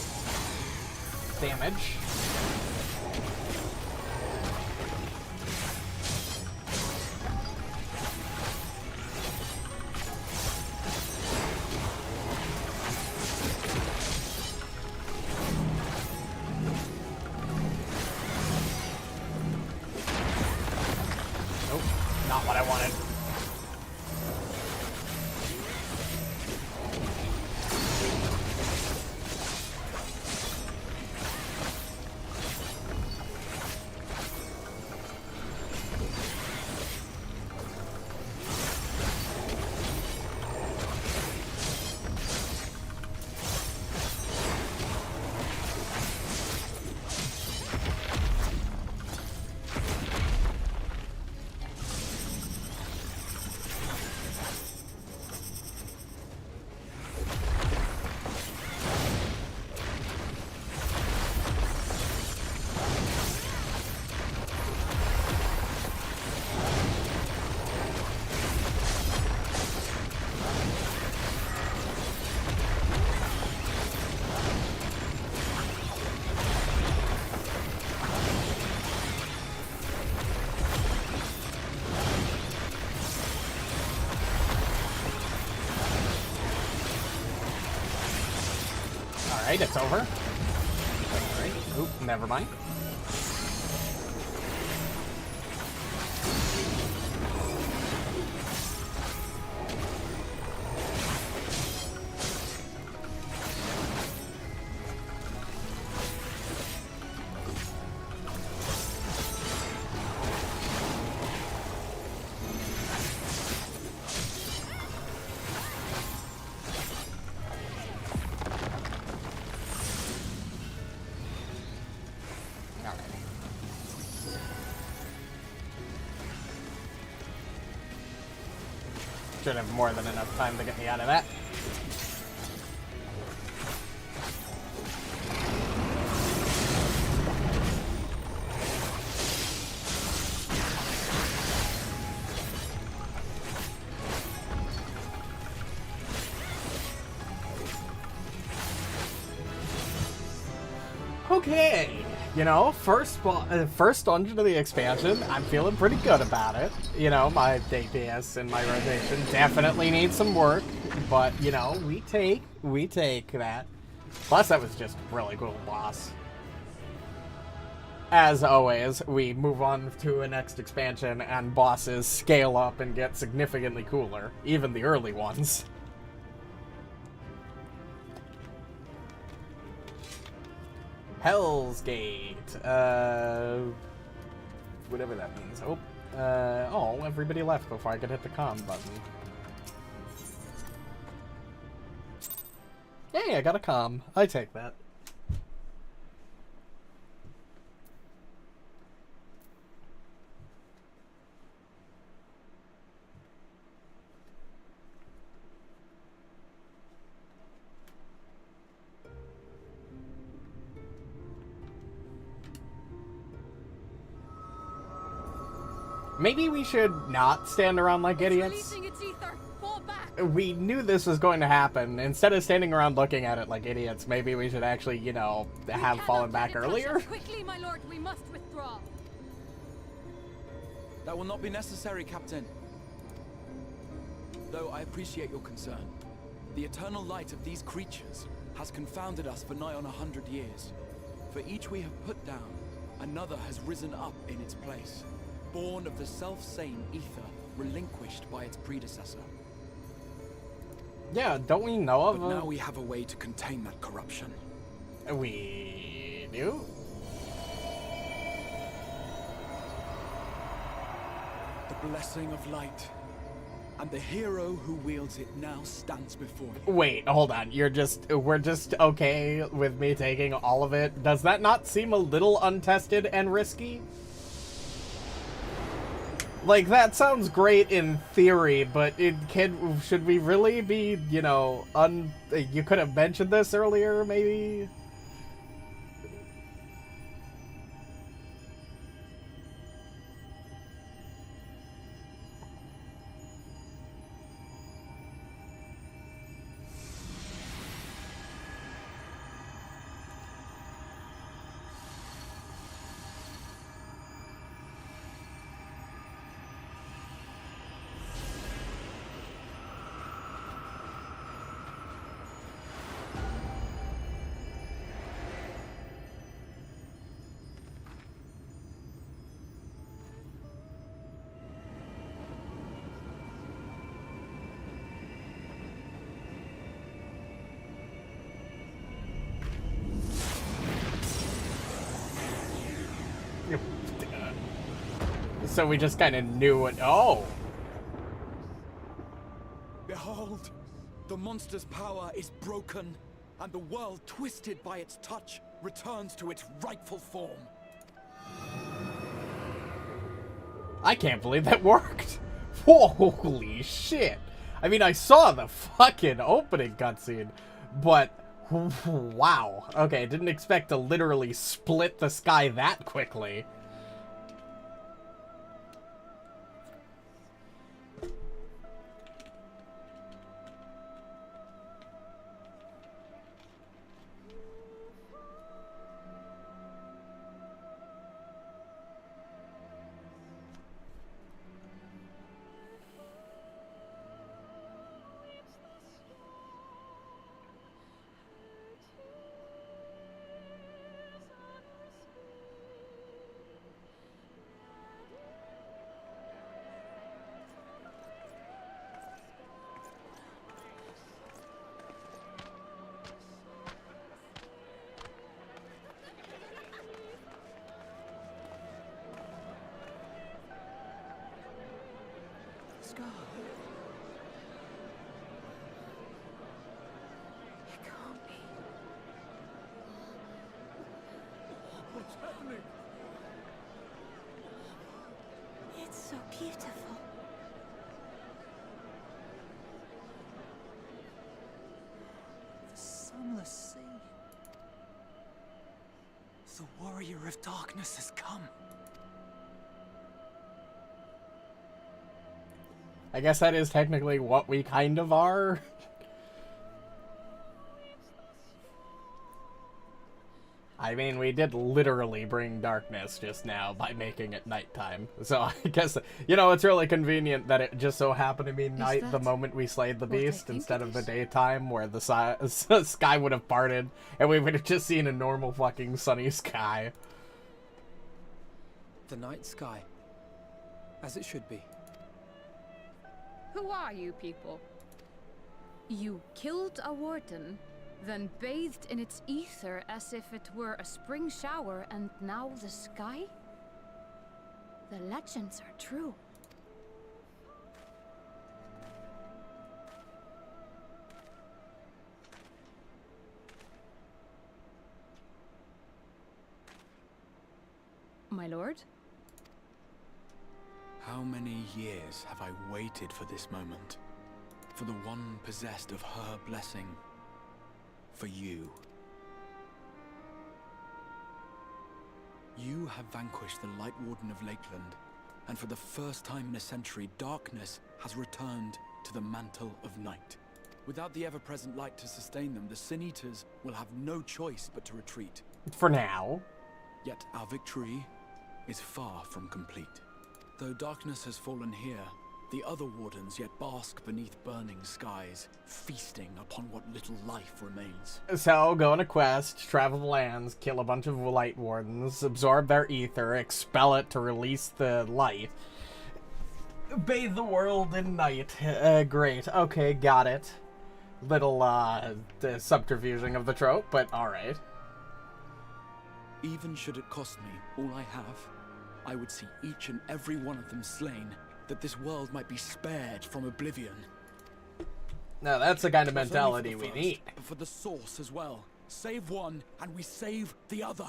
Damage. Nope, not what I wanted. Alright, it's over. Alright, oop, never mind. Should have more than enough time to get me out of that. Okay. You know, first dungeon of the expansion, I'm feeling pretty good about it. You know, my DPS and my rotation definitely need some work, but, you know, we take that. Plus, that was just a really cool boss. As always, we move on to a next expansion, and bosses scale up and get significantly cooler, even the early ones. Hell's Gate. Whatever that means. Oh, everybody left before I could hit the comm button. Hey, I got a comm. I take that. Maybe we should not stand around like idiots. We knew this was going to happen. Instead of standing around looking at it like idiots, maybe we should actually, you know, have fallen back earlier. Quickly, my lord, we must withdraw. That will not be necessary, Captain. Though I appreciate your concern. The eternal light of these creatures has confounded us for nigh on 100 years. For each we have put down, another has risen up in its place. Born of the self-same ether, relinquished by its predecessor. Yeah, don't we know of But now we have a way to contain that corruption. We do? The blessing of light. And the hero who wields it now stands before you. Wait, hold on. We're just okay with me taking all of it? Does that not seem a little untested and risky? Like, that sounds great in theory, but should we really be, you know, you could have mentioned this earlier, maybe? So we just kind of knew it. Oh! Behold, the monster's power is broken, and the world, twisted by its touch, returns to its rightful form. I can't believe that worked! Holy shit! I mean, I saw the fucking opening cutscene, but wow. Okay, didn't expect to literally split the sky that quickly. beautiful. The sunless sea. The warrior of darkness has come. I guess that is technically what we kind of are. I mean, we did literally bring darkness just now by making it nighttime. So I guess, you know, it's really convenient that it just so happened to be night the moment we slayed the beast instead of the daytime where the sky would have parted and we would have just seen a normal fucking sunny sky. The night sky. As it should be. Who are you people? You killed a warden, then bathed in its ether as if it were a spring shower, and now the sky? The legends are true. My lord? How many years have I waited for this moment? For the one possessed of her blessing. For you. You have vanquished the Light Warden of Lakeland, and for the first time in a century, darkness has returned to the mantle of night. Without the ever-present light to sustain them, the Sin Eaters will have no choice but to retreat. For now. Yet our victory is far from complete. Though darkness has fallen here, the other wardens yet bask beneath burning skies, feasting upon what little life remains. So, go on a quest, travel the lands, kill a bunch of light wardens, absorb their ether, expel it to release the light. Bathe the world in night. Great. Okay, got it. Little, the subterfuging of the trope, but alright. Even should it cost me all I have, I would see each and every one of them slain, that this world might be spared from oblivion. Now that's the kind of Not only mentality for the we first, need. but for the source as well. Save one, and we save the other.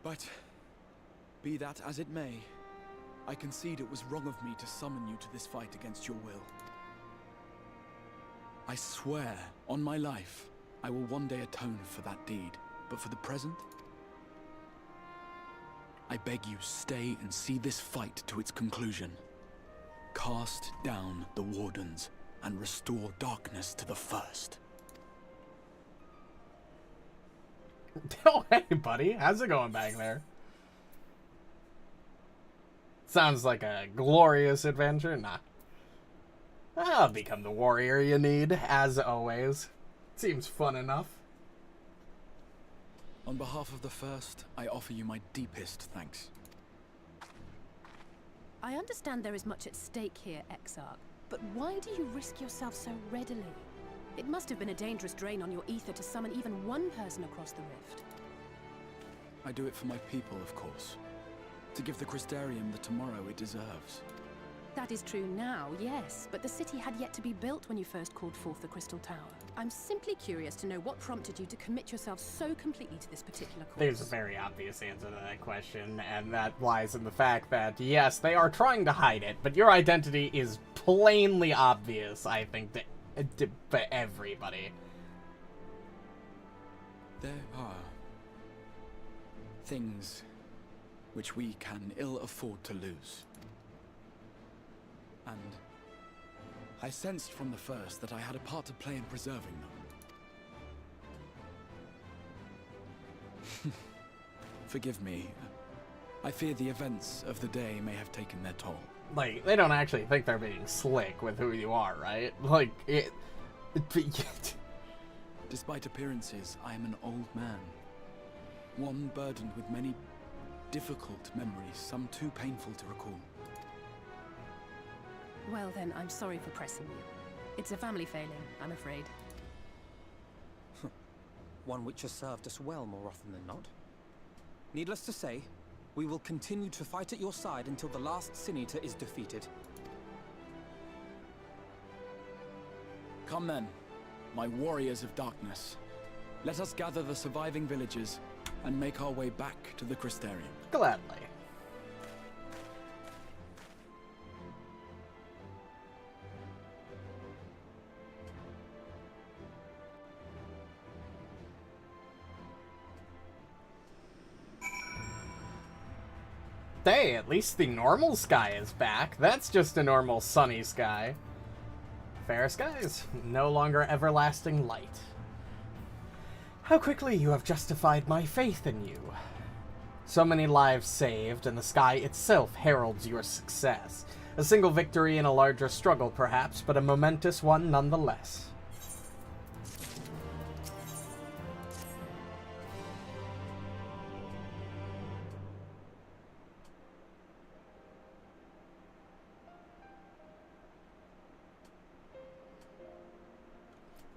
But, be that as it may, I concede it was wrong of me to summon you to this fight against your will. I swear, on my life, I will one day atone for that deed. But for the present, I beg you, stay and see this fight to its conclusion. Cast down the wardens and restore darkness to the first. Oh, hey, buddy. How's it going back there? Sounds like a glorious adventure. Nah. I'll become the warrior you need, as always. Seems fun enough. On behalf of the first, I offer you my deepest thanks. I understand there is much at stake here, Exarch, but why do you risk yourself so readily? It must have been a dangerous drain on your ether to summon even one person across the rift. I do it for my people, of course. To give the Crystarium the tomorrow it deserves. That is true now, yes, but the city had yet to be built when you first called forth the Crystal Tower. I'm simply curious to know what prompted you to commit yourself so completely to this particular cause. There's a very obvious answer to that question, and that lies in the fact that, yes, they are trying to hide it, but your identity is plainly obvious, I think, to everybody. There are things which we can ill afford to lose. And I sensed from the first that I had a part to play in preserving them. Forgive me. I fear the events of the day may have taken their toll. Like, they don't actually think they're being slick with who you are, right? Like, Despite appearances, I am an old man. One burdened with many difficult memories, some too painful to recall. Well then, I'm sorry for pressing you. It's a family failing, I'm afraid. One which has served us well more often than not. Needless to say, we will continue to fight at your side until the last Sin Eater is defeated. Come then, my warriors of darkness. Let us gather the surviving villagers and make our way back to the Crystarium. gladly. Hey, at least the normal sky is back. That's just a normal sunny sky. Fair skies, no longer everlasting light. How quickly you have justified my faith in you. So many lives saved, and the sky itself heralds your success. A single victory in a larger struggle, perhaps, but a momentous one nonetheless.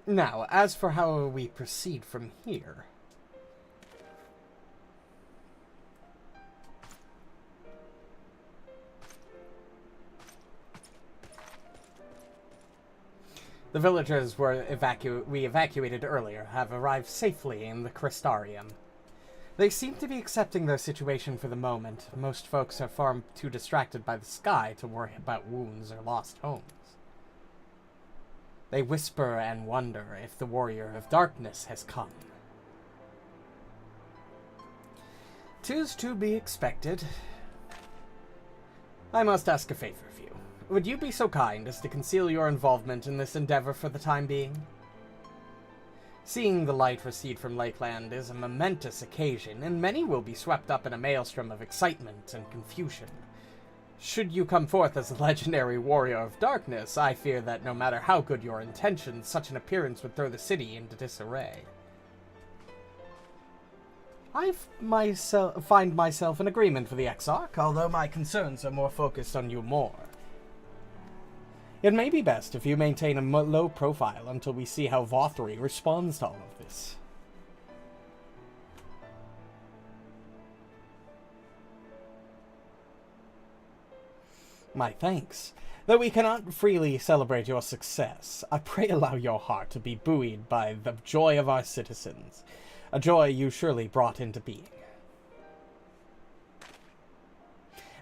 Now, as for how we proceed from here... The villagers we evacuated earlier have arrived safely in the Crystarium. They seem to be accepting their situation for the moment. Most folks are far too distracted by the sky to worry about wounds or lost homes. They whisper and wonder if the Warrior of Darkness has come. 'Tis to be expected. I must ask a favor of you. Would you be so kind as to conceal your involvement in this endeavor for the time being? Seeing the light recede from Lakeland is a momentous occasion, and many will be swept up in a maelstrom of excitement and confusion. Should you come forth as a legendary warrior of darkness, I fear that no matter how good your intentions, such an appearance would throw the city into disarray. I find myself in agreement with the Exarch, although my concerns are more focused on you more. It may be best if you maintain a low profile until we see how Vothri responds to all of this. My thanks. Though we cannot freely celebrate your success, I pray allow your heart to be buoyed by the joy of our citizens, a joy you surely brought into being.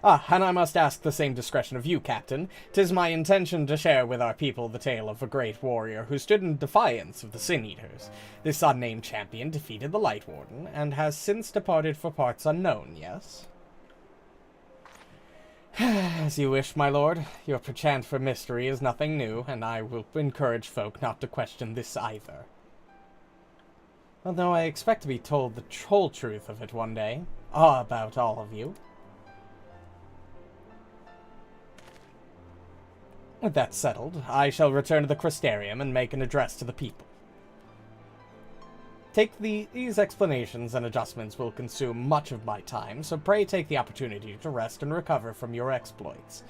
And I must ask the same discretion of you, Captain. 'Tis my intention to share with our people the tale of a great warrior who stood in defiance of the Sin-Eaters. This unnamed champion defeated the Light Warden, and has since departed for parts unknown, yes? As you wish, my lord. Your penchant for mystery is nothing new, and I will encourage folk not to question this either. Although I expect to be told the whole truth of it one day. About all of you. With that settled, I shall return to the Crystarium and make an address to the people. These explanations and adjustments will consume much of my time, so pray take the opportunity to rest and recover from your exploits.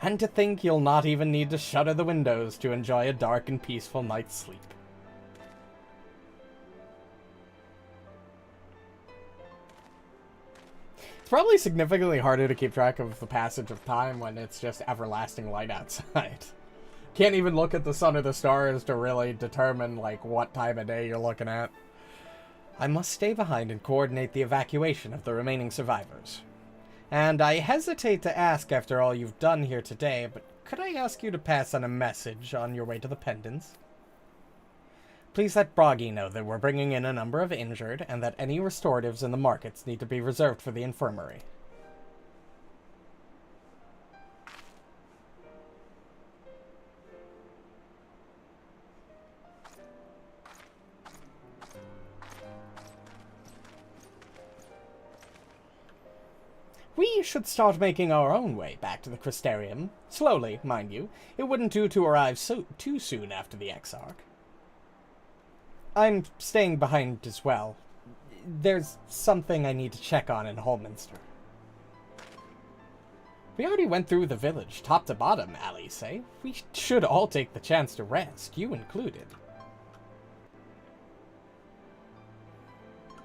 And to think you'll not even need to shutter the windows to enjoy a dark and peaceful night's sleep. It's probably significantly harder to keep track of the passage of time when it's just everlasting light outside. Can't even look at the sun or the stars to really determine, like, what time of day you're looking at. I must stay behind and coordinate the evacuation of the remaining survivors. And I hesitate to ask after all you've done here today, but could I ask you to pass on a message on your way to the Pendants? Please let Broggy know that we're bringing in a number of injured, and that any restoratives in the markets need to be reserved for the infirmary. We should start making our own way back to the Crystarium. Slowly, mind you. It wouldn't do to arrive too soon after the Exarch. I'm staying behind as well. There's something I need to check on in Holminster. We already went through the village, top to bottom, Alice. We should all take the chance to rest, you included.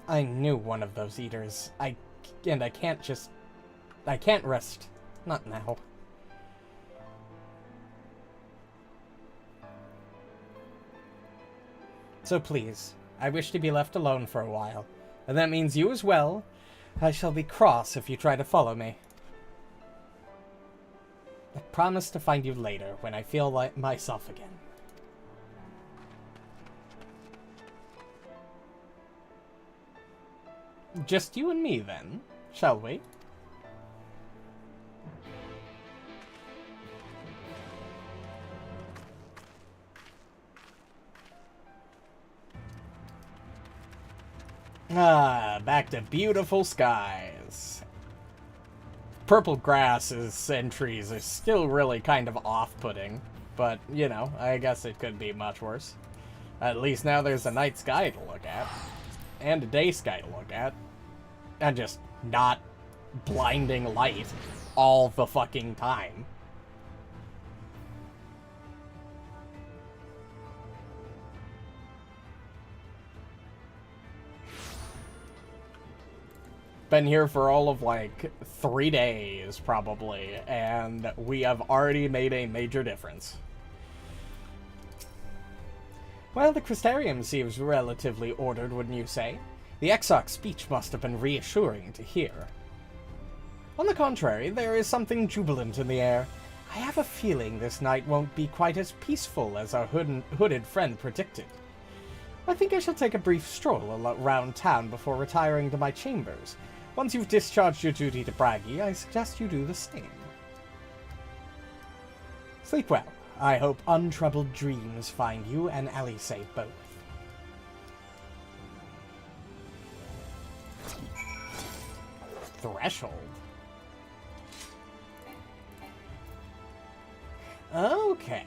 I knew one of those eaters. I can't rest. Not now. So please, I wish to be left alone for a while, and that means you as well. I shall be cross if you try to follow me. I promise to find you later when I feel like myself again. Just you and me then, shall we? Ah, back to beautiful skies. Purple grasses and trees are still really kind of off-putting, but, you know, I guess it could be much worse. At least now there's a night sky to look at, and a day sky to look at, and just not blinding light all the fucking time. Been here for all of like 3 days probably, and we have already made a major difference. Well, the Crystarium seems relatively ordered, wouldn't you say? The Exarch's speech must have been reassuring to hear. On the contrary, there is something jubilant in the air. I have a feeling this night won't be quite as peaceful as our hooded friend predicted. I think I shall take a brief stroll around town before retiring to my chambers. Once you've discharged your duty to Bragi, I suggest you do the same. Sleep well. I hope untroubled dreams find you and Alice both. Threshold. Okay.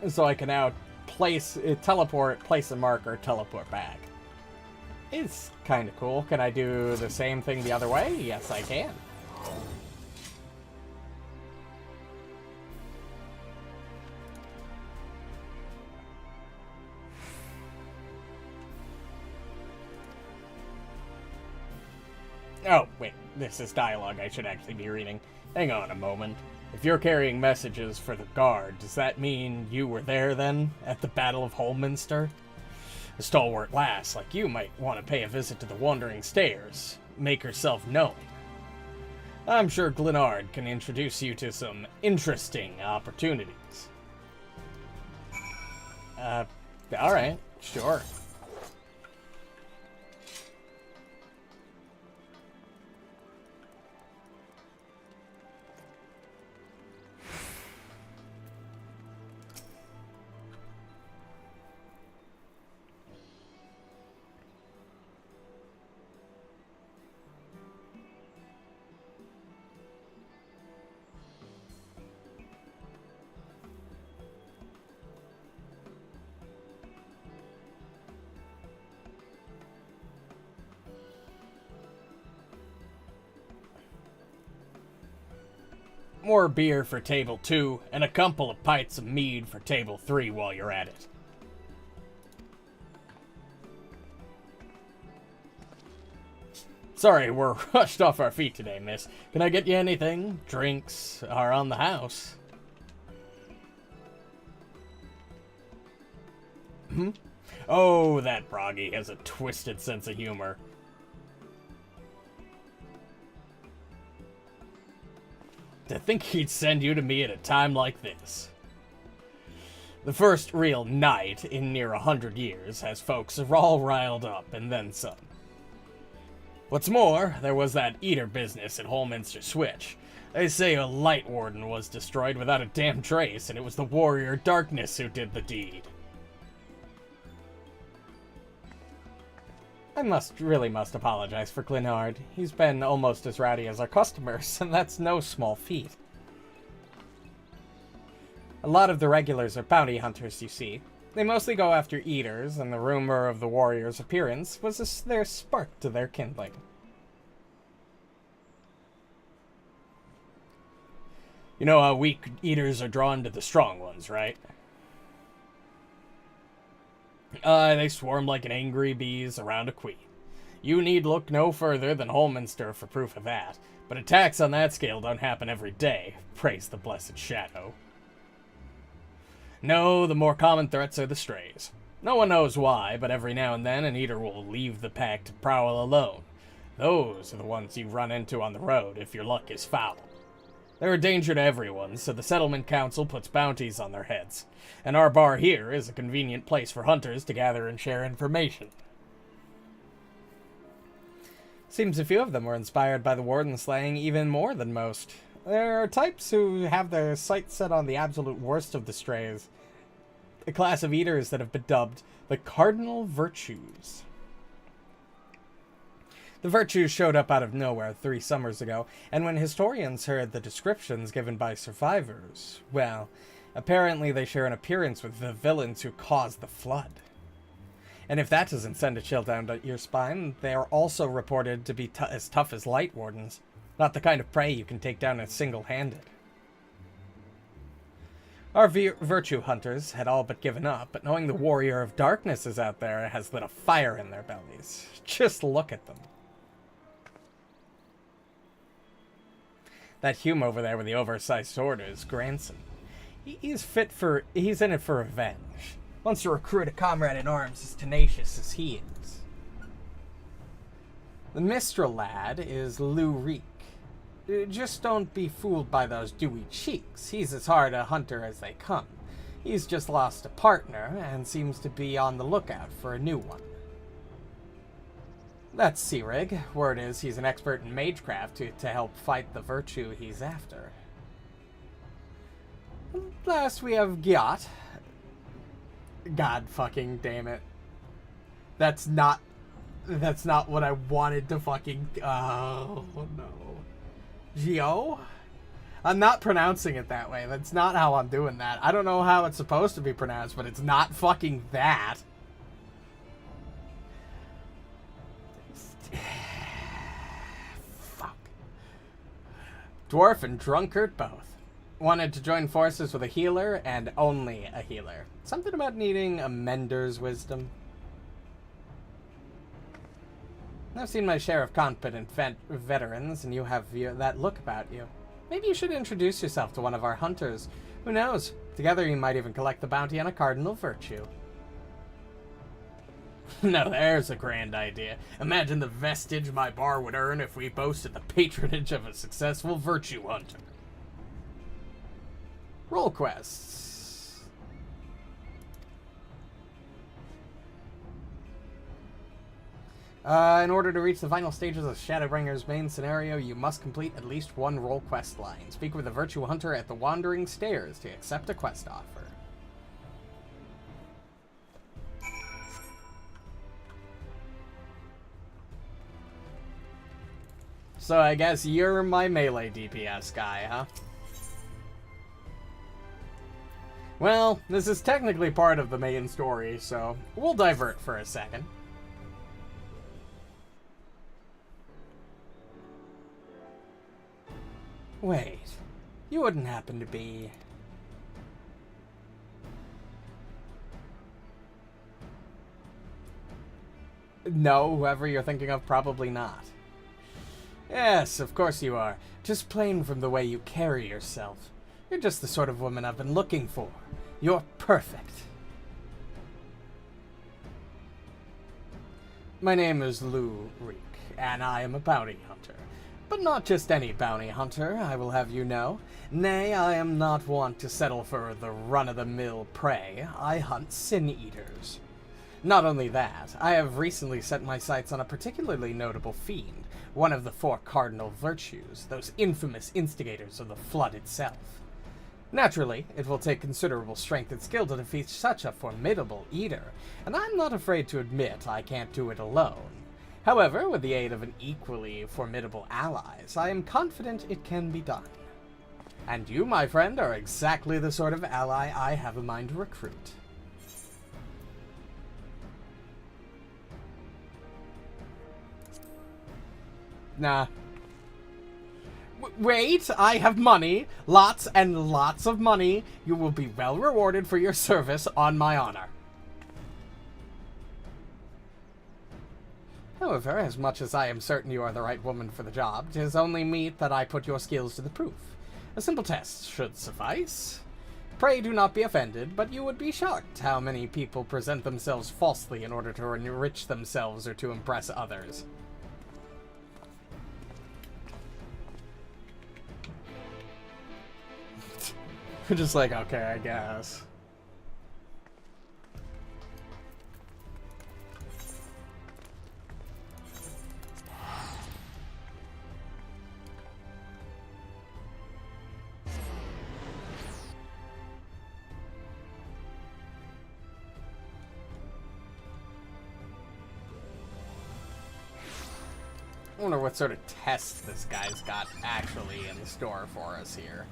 So I can now teleport, place a marker, teleport back. It's kind of cool. Can I do the same thing the other way? Yes, I can. Oh, wait. This is dialogue I should actually be reading. Hang on a moment. If you're carrying messages for the guard, does that mean you were there then, at the Battle of Holminster? A stalwart lass like you might want to pay a visit to the Wandering Stairs, make herself known. I'm sure Glenard can introduce you to some interesting opportunities. Alright, sure. More beer for table 2, and a couple of pints of mead for table 3 while you're at it. Sorry, we're rushed off our feet today, miss. Can I get you anything? Drinks are on the house. Oh, that Bragi has a twisted sense of humor. To think he'd send you to me at a time like this. The first real night in near 100 years has folks all riled up and then some. What's more, there was that eater business at Holminster Switch. They say a light warden was destroyed without a damn trace, and it was the warrior Darkness who did the deed. I really must apologize for Glenard. He's been almost as rowdy as our customers, and that's no small feat. A lot of the regulars are bounty hunters, you see. They mostly go after eaters, and the rumor of the warrior's appearance was their spark to their kindling. You know how weak eaters are drawn to the strong ones, right? They swarm like an angry bees around a queen. You need look no further than Holminster for proof of that, but attacks on that scale don't happen every day, praise the blessed Shadow. No, the more common threats are the strays. No one knows why, but every now and then an eater will leave the pack to prowl alone. Those are the ones you run into on the road if your luck is foul. They're a danger to everyone, so the Settlement Council puts bounties on their heads. And our bar here is a convenient place for hunters to gather and share information. Seems a few of them were inspired by the warden slaying even more than most. There are types who have their sights set on the absolute worst of the strays. a class of eaters that have been dubbed the Cardinal Virtues. The Virtues showed up out of nowhere 3 summers ago, and when historians heard the descriptions given by survivors, well, apparently they share an appearance with the villains who caused the flood. And if that doesn't send a chill down your spine, they are also reported to be as tough as Light Wardens, not the kind of prey you can take down single-handed. Our virtue hunters had all but given up, but knowing the warrior of darkness is out there has lit a fire in their bellies. Just look at them. That Hume over there with the oversized sword is Granson. He's in it for revenge. Wants to recruit a comrade in arms as tenacious as he is. The Mistral lad is Lou Reek. Just don't be fooled by those dewy cheeks. He's as hard a hunter as they come. He's just lost a partner and seems to be on the lookout for a new one. That's Searig. Word is he's an expert in magecraft to help fight the virtue he's after. Last we have Gyat. God fucking damn it. That's not what I wanted to fucking... Oh, no. Gio? I'm not pronouncing it that way. That's not how I'm doing that. I don't know how it's supposed to be pronounced, but it's not fucking that. Fuck. Dwarf and drunkard both. Wanted to join forces with a healer and only a healer. Something about needing a mender's wisdom. I've seen my share of competent veterans, and you have that look about you. Maybe you should introduce yourself to one of our hunters. Who knows? Together you might even collect the bounty on a cardinal virtue. No, there's a grand idea. Imagine the vestige my bar would earn if we boasted the patronage of a successful virtue hunter. Roll quests. In order to reach the final stages of Shadowbringers' main scenario, you must complete at least 1 role quest line. Speak with the Virtue Hunter at the Wandering Stairs to accept a quest offer. So I guess you're my melee DPS guy, huh? Well, this is technically part of the main story, so we'll divert for a second. Wait, you wouldn't happen to be... No, whoever you're thinking of, probably not. Yes, of course you are. Just plain from the way you carry yourself. You're just the sort of woman I've been looking for. You're perfect. My name is Lou Reek, and I am a bounty hunter. But not just any bounty hunter, I will have you know. Nay, I am not wont to settle for the run-of-the-mill prey. I hunt sin-eaters. Not only that, I have recently set my sights on a particularly notable fiend, one of the 4 cardinal virtues, those infamous instigators of the flood itself. Naturally, it will take considerable strength and skill to defeat such a formidable eater, and I'm not afraid to admit I can't do it alone. However, with the aid of an equally formidable allies, I am confident it can be done. And you, my friend, are exactly the sort of ally I have in mind to recruit. Nah. Wait, I have money. Lots and lots of money. You will be well rewarded for your service, on my honor. However, as much as I am certain you are the right woman for the job, 'tis only meet that I put your skills to the proof. A simple test should suffice. Pray do not be offended, but you would be shocked how many people present themselves falsely in order to enrich themselves or to impress others. Just like, okay, I guess. wonder what sort of tests this guy's got actually in store for us here.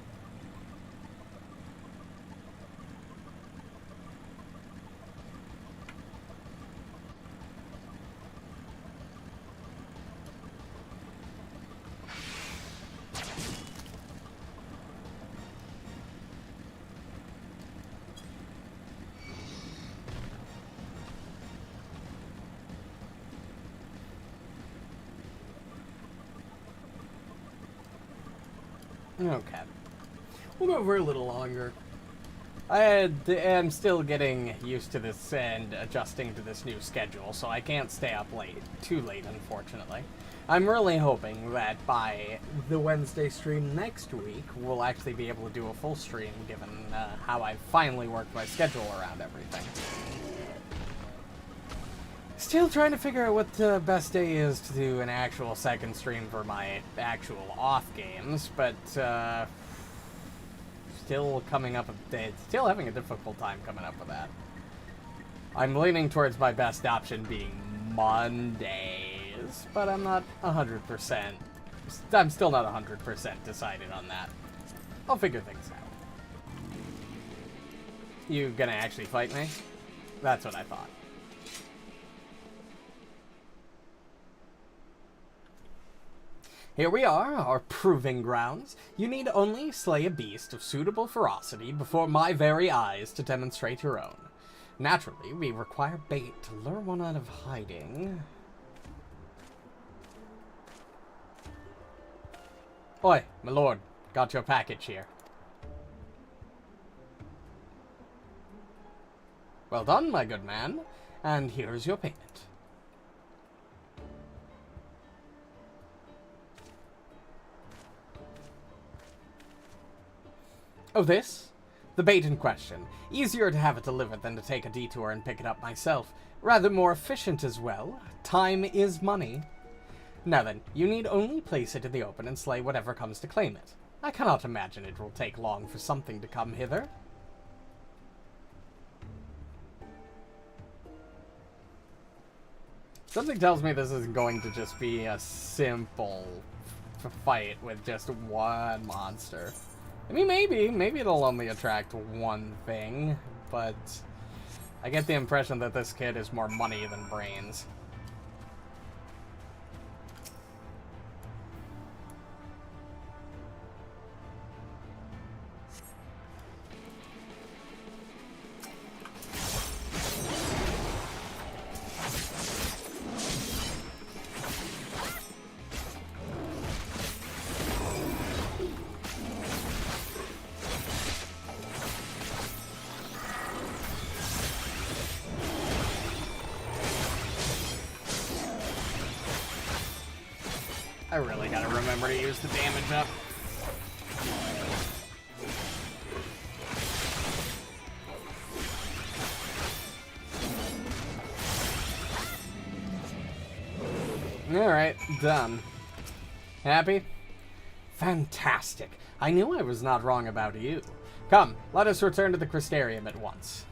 Okay. We'll go for a little longer. I am still getting used to this and adjusting to this new schedule, so I can't stay up too late, unfortunately. I'm really hoping that by the Wednesday stream next week, we'll actually be able to do a full stream, given how I've finally worked my schedule around everything. Still trying to figure out what the best day is to do an actual second stream for my actual off games, but still having a difficult time coming up with that. I'm leaning towards my best option being Mondays, but I'm not 100%. I'm still not 100% decided on that. I'll figure things out. You gonna actually fight me? That's what I thought. Here we are, our proving grounds. You need only slay a beast of suitable ferocity before my very eyes to demonstrate your own. Naturally, we require bait to lure one out of hiding. Oi, my lord, got your package here. Well done, my good man, and here's your payment. Oh, this? The bait in question. Easier to have it delivered than to take a detour and pick it up myself. Rather more efficient as well. Time is money. Now then, you need only place it in the open and slay whatever comes to claim it. I cannot imagine it will take long for something to come hither. Something tells me this is going to just be a simple fight with just one monster. I mean, maybe it'll only attract one thing, but I get the impression that this kid is more money than brains. I really gotta remember to use the damage up. Alright, done. Happy? Fantastic. I knew I was not wrong about you. Come, let us return to the Crystarium at once.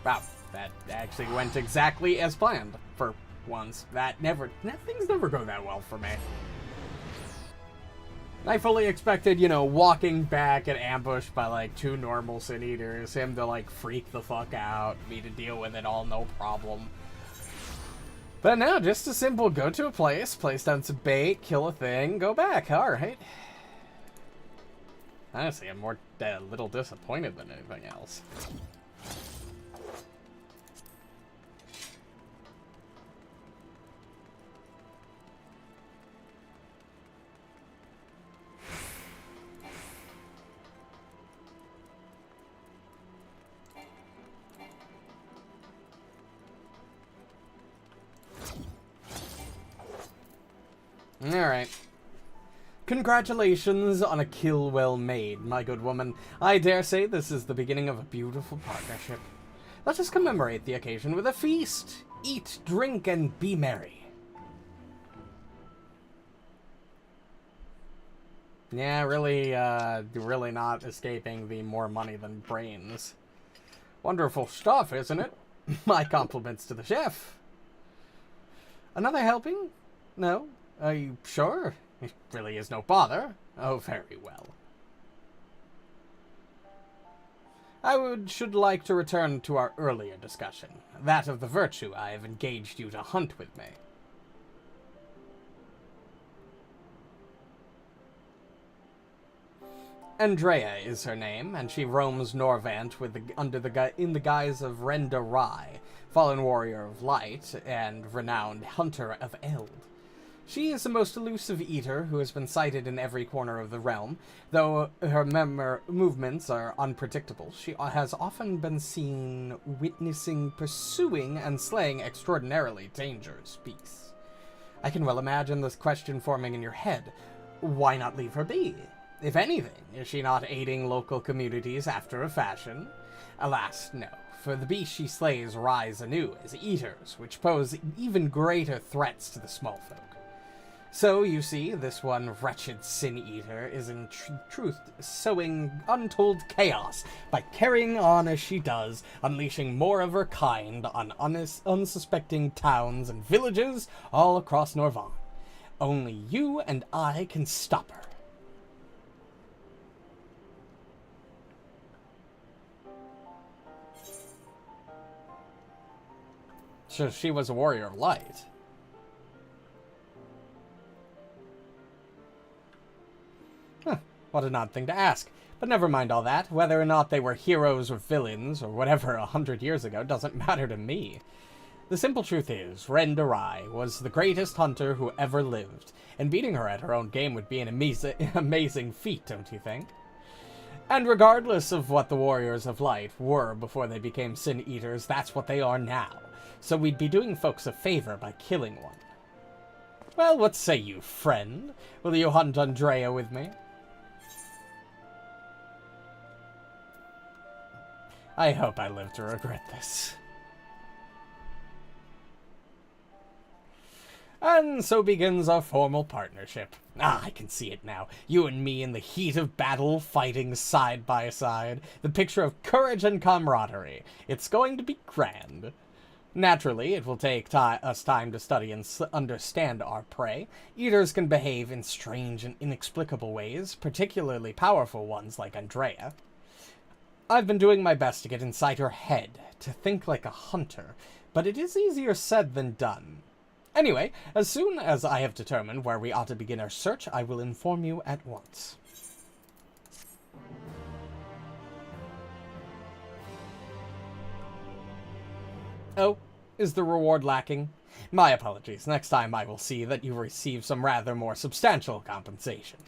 Wow, that actually went exactly as planned for once. Things never go that well for me. I fully expected, you know, walking back and ambushed by like 2 normal Sin Eaters, him to like freak the fuck out, me to deal with it all no problem. But no, just a simple go to a place down some bait, kill a thing, go back. Alright. Honestly, I'm more a little disappointed than anything else. Alright. Congratulations on a kill well made, my good woman. I dare say this is the beginning of a beautiful partnership. Let us commemorate the occasion with a feast. Eat, drink, and be merry. Yeah, really not escaping the more money than brains. Wonderful stuff, isn't it? My compliments to the chef. Another helping? No? Are you sure? It really is no bother. Oh, very well. Should like to return to our earlier discussion, that of the virtue I have engaged you to hunt with me. Andrea is her name, and she roams Norvant in the guise of Renda Rai, fallen warrior of light and renowned hunter of Eld. She is the most elusive eater who has been sighted in every corner of the realm. Though her movements are unpredictable, she has often been seen witnessing, pursuing, and slaying extraordinarily dangerous beasts. I can well imagine this question forming in your head. Why not leave her be? If anything, is she not aiding local communities after a fashion? Alas, no. For the beasts she slays rise anew as eaters, which pose even greater threats to the small folk. So, you see, this one wretched sin-eater is in truth sowing untold chaos by carrying on as she does, unleashing more of her kind on unsuspecting towns and villages all across Norvant. Only you and I can stop her. So she was a warrior of light. Huh, what an odd thing to ask. But never mind all that. Whether or not they were heroes or villains, or whatever 100 years ago, doesn't matter to me. The simple truth is, Renda Rai was the greatest hunter who ever lived, and beating her at her own game would be an amazing feat, don't you think? And regardless of what the Warriors of Light were before they became Sin-Eaters, that's what they are now. So we'd be doing folks a favor by killing one. Well, what say you, friend? Will you hunt Andrea with me? I hope I live to regret this. And so begins our formal partnership. Ah, I can see it now. You and me in the heat of battle, fighting side by side. The picture of courage and camaraderie. It's going to be grand. Naturally, it will take us time to study and understand our prey. Eaters can behave in strange and inexplicable ways, particularly powerful ones like Andrea. I've been doing my best to get inside her head, to think like a hunter, but it is easier said than done. Anyway, as soon as I have determined where we ought to begin our search, I will inform you at once. Oh, is the reward lacking? My apologies. Next time I will see that you receive some rather more substantial compensation.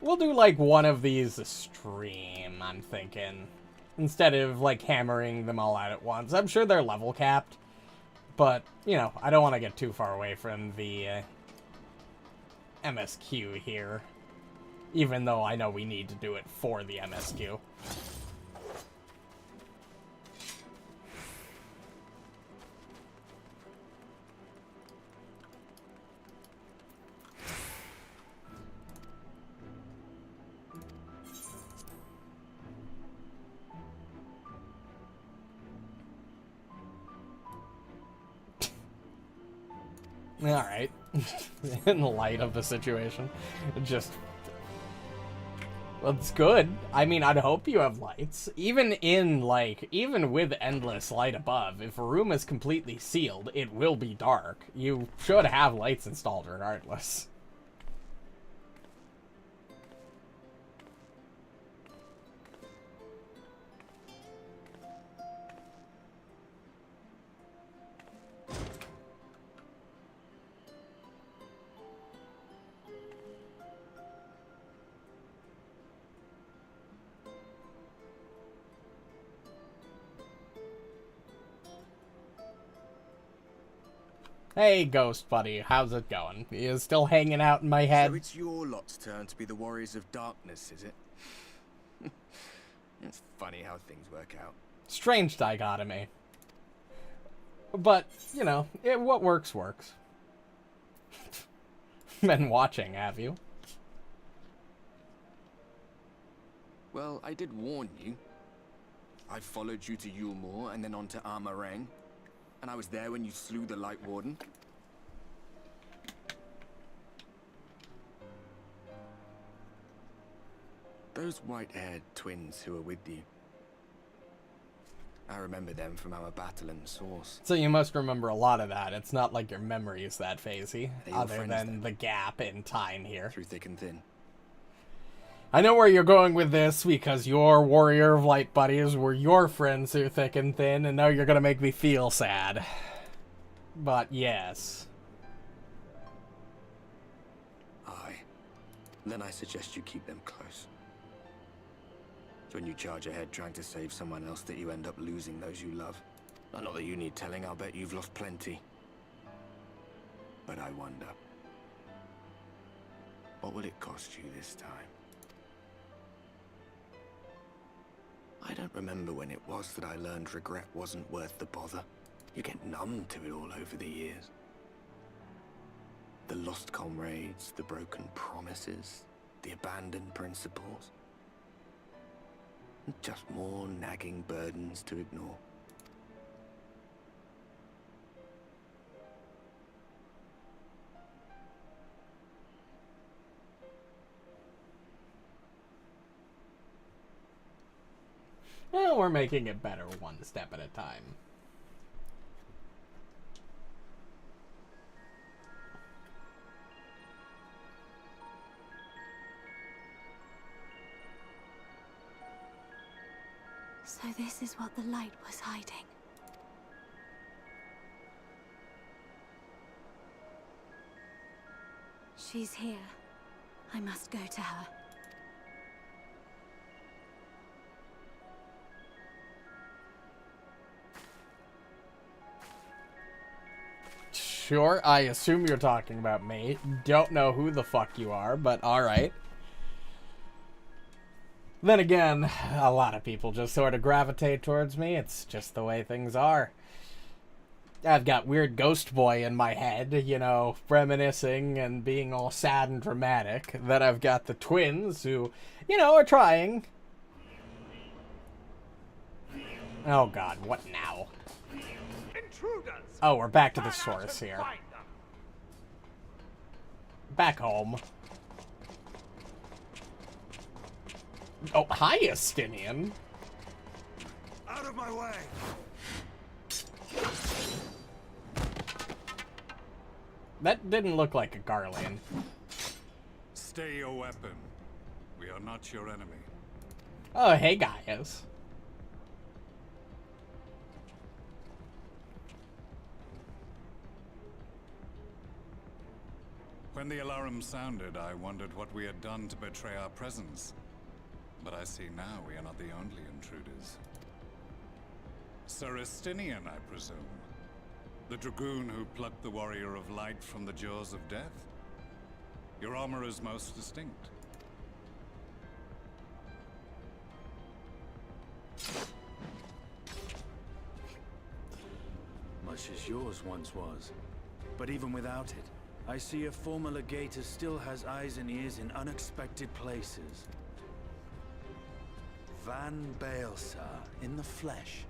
We'll do, like, one of these a stream, I'm thinking. Instead of, like, hammering them all out at once. I'm sure they're level capped. But, you know, I don't want to get too far away from the MSQ here. Even though I know we need to do it for the MSQ. Alright. In light of the situation. Just... well, it's good. I mean, I'd hope you have lights. Even with endless light above, if a room is completely sealed, it will be dark. You should have lights installed regardless. Hey, Ghost Buddy, how's it going? You still hanging out in my head? So it's your lot's turn to be the Warriors of Darkness, is it? It's funny how things work out. Strange dichotomy. But, you know, what works, works. Been watching, have you? Well, I did warn you. I followed you to Yulmore and then on to Armarang. And I was there when you slew the Light Warden. Those white-haired twins who were with you. I remember them from our battle in the Source. So you must remember a lot of that. It's not like your memory is that phasey, Are your other friends than then? the gap in time here. Through thick and thin. I know where you're going with this, because your Warrior of Light buddies were your friends through thick and thin, and now you're gonna make me feel sad. But yes. Aye. Then I suggest you keep them close. When you charge ahead trying to save someone else that you end up losing those you love. Not that you need telling, I'll bet you've lost plenty. But I wonder, what will it cost you this time? I don't remember when it was that I learned regret wasn't worth the bother. You get numb to it all over the years. The lost comrades, the broken promises, the abandoned principles. Just more nagging burdens to ignore. Well, we're making it better one step at a time. So this is what the light was hiding. She's here. I must go to her. Sure, I assume you're talking about me. Don't know who the fuck you are, but alright. Then again, a lot of people just sort of gravitate towards me. It's just the way things are. I've got weird ghost boy in my head, you know, reminiscing and being all sad and dramatic. Then I've got the twins who, you know, are trying. Oh god, what now? Intruders! Oh, we're back to the source here. Back home. Oh, hi, Estinian. Out of my way! That didn't look like a Garlean. Stay your weapon. We are not your enemy. Oh, hey, guys. When the alarm sounded, I wondered what we had done to betray our presence. But I see now we are not the only intruders. Sir Estinian, I presume. The dragoon who plucked the Warrior of Light from the jaws of death? Your armor is most distinct. Much as yours once was. But even without it, I see a former legator still has eyes and ears in unexpected places. Van Baelsar, in the flesh.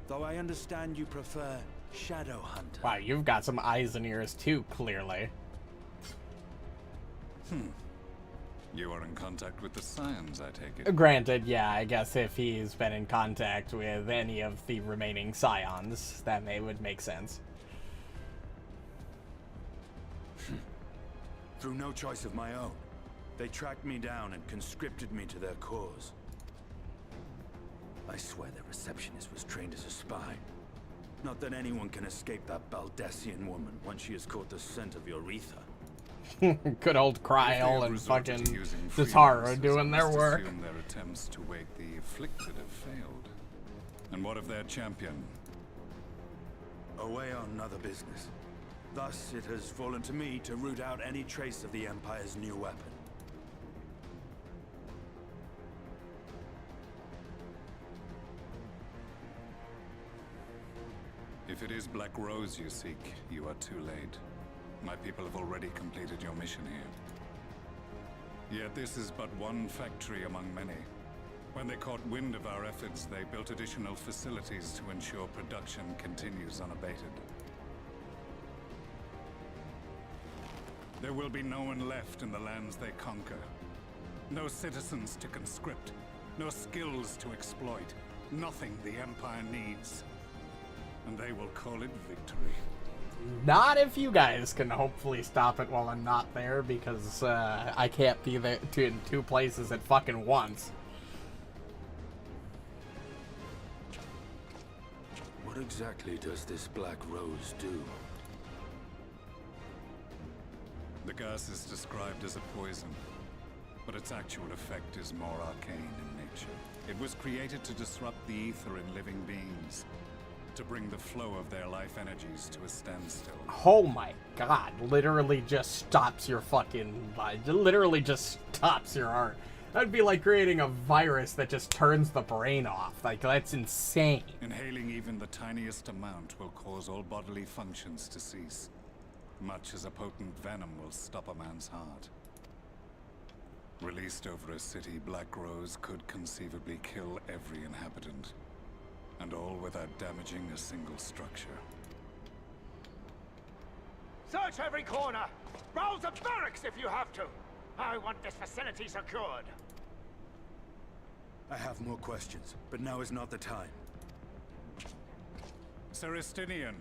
Though I understand you prefer Shadow Hunter. Wow, you've got some eyes and ears too, clearly. You are in contact with the Scions, I take it. Granted, yeah, I guess if he's been in contact with any of the remaining Scions, that would make sense. Through no choice of my own, they tracked me down and conscripted me to their cause. I swear their receptionist was trained as a spy. Not that anyone can escape that Baldessian woman once she has caught the scent of your ether. Good old Kryl and fucking Zatara doing their work. Their attempts to wake the afflicted have failed. And what of their champion? Away on other business. Thus, it has fallen to me to root out any trace of the Empire's new weapon. If it is Black Rose you seek, you are too late. My people have already completed your mission here. Yet this is but one factory among many. When they caught wind of our efforts, they built additional facilities to ensure production continues unabated. There will be no one left in the lands they conquer. No citizens to conscript. No skills to exploit. Nothing the Empire needs. And they will call it victory. Not if you guys can hopefully stop it while I'm not there, because I can't be there in two places at fucking once. What exactly does this black rose do? The gas is described as a poison, but its actual effect is more arcane in nature. It was created to disrupt the ether in living beings, to bring the flow of their life energies to a standstill. Oh my god, literally just stops your fucking life. Literally just stops your heart. That'd be like creating a virus that just turns the brain off. Like, that's insane. Inhaling even the tiniest amount will cause all bodily functions to cease, much as a potent venom will stop a man's heart. Released over a city, Black Rose could conceivably kill every inhabitant, and all without damaging a single structure. Search every corner! Rouse the barracks if you have to! I want this facility secured! I have more questions, but now is not the time. Serestinian,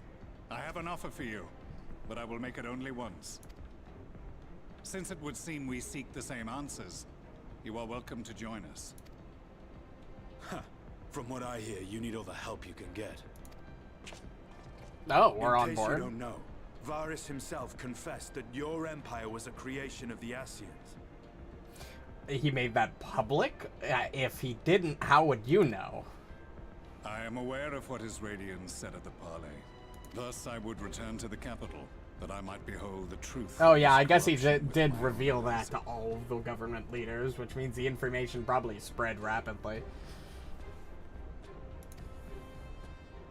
I have an offer for you, but I will make it only once. Since it would seem we seek the same answers, you are welcome to join us. Huh. From what I hear, you need all the help you can get. Oh, we're on In case board. you don't know, Varys himself confessed that your empire was a creation of the Ascians. He made that public? If he didn't, how would you know? I am aware of what his Radiance said at the parley. Thus, I would return to the capital, that I might behold the truth. Oh yeah, I guess he did reveal that to all of the government leaders, which means the information probably spread rapidly.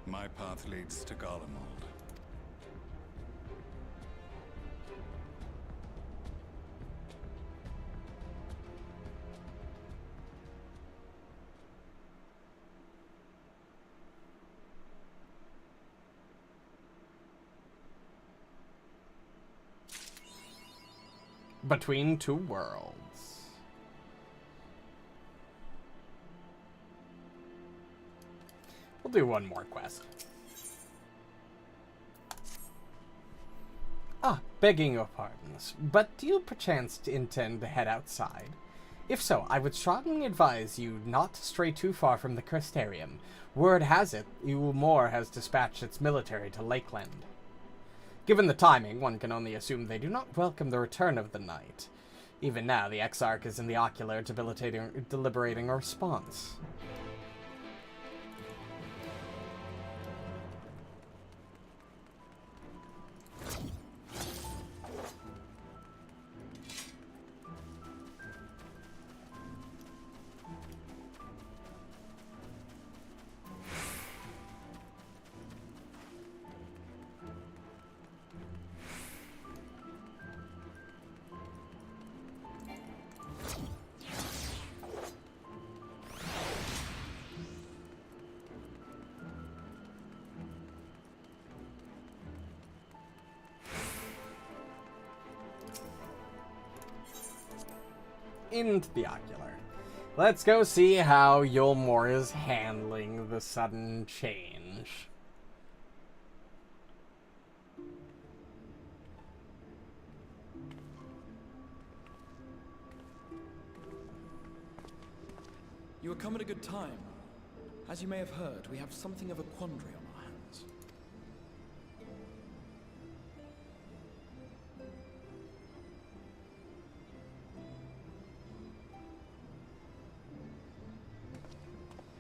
My path leads to Garlemald. Between two worlds. We'll do one more quest. Ah, begging your pardons, but do you perchance intend to head outside? If so, I would strongly advise you not to stray too far from the Crystarium. Word has it, Ulmore has dispatched its military to Lakeland. Given the timing, one can only assume they do not welcome the return of the knight. Even now, the Exarch is in the ocular, deliberating a response. Into the ocular. Let's go see how Ulmore is handling the sudden change. You have come at a good time. As you may have heard, we have something of a quandary on our hands.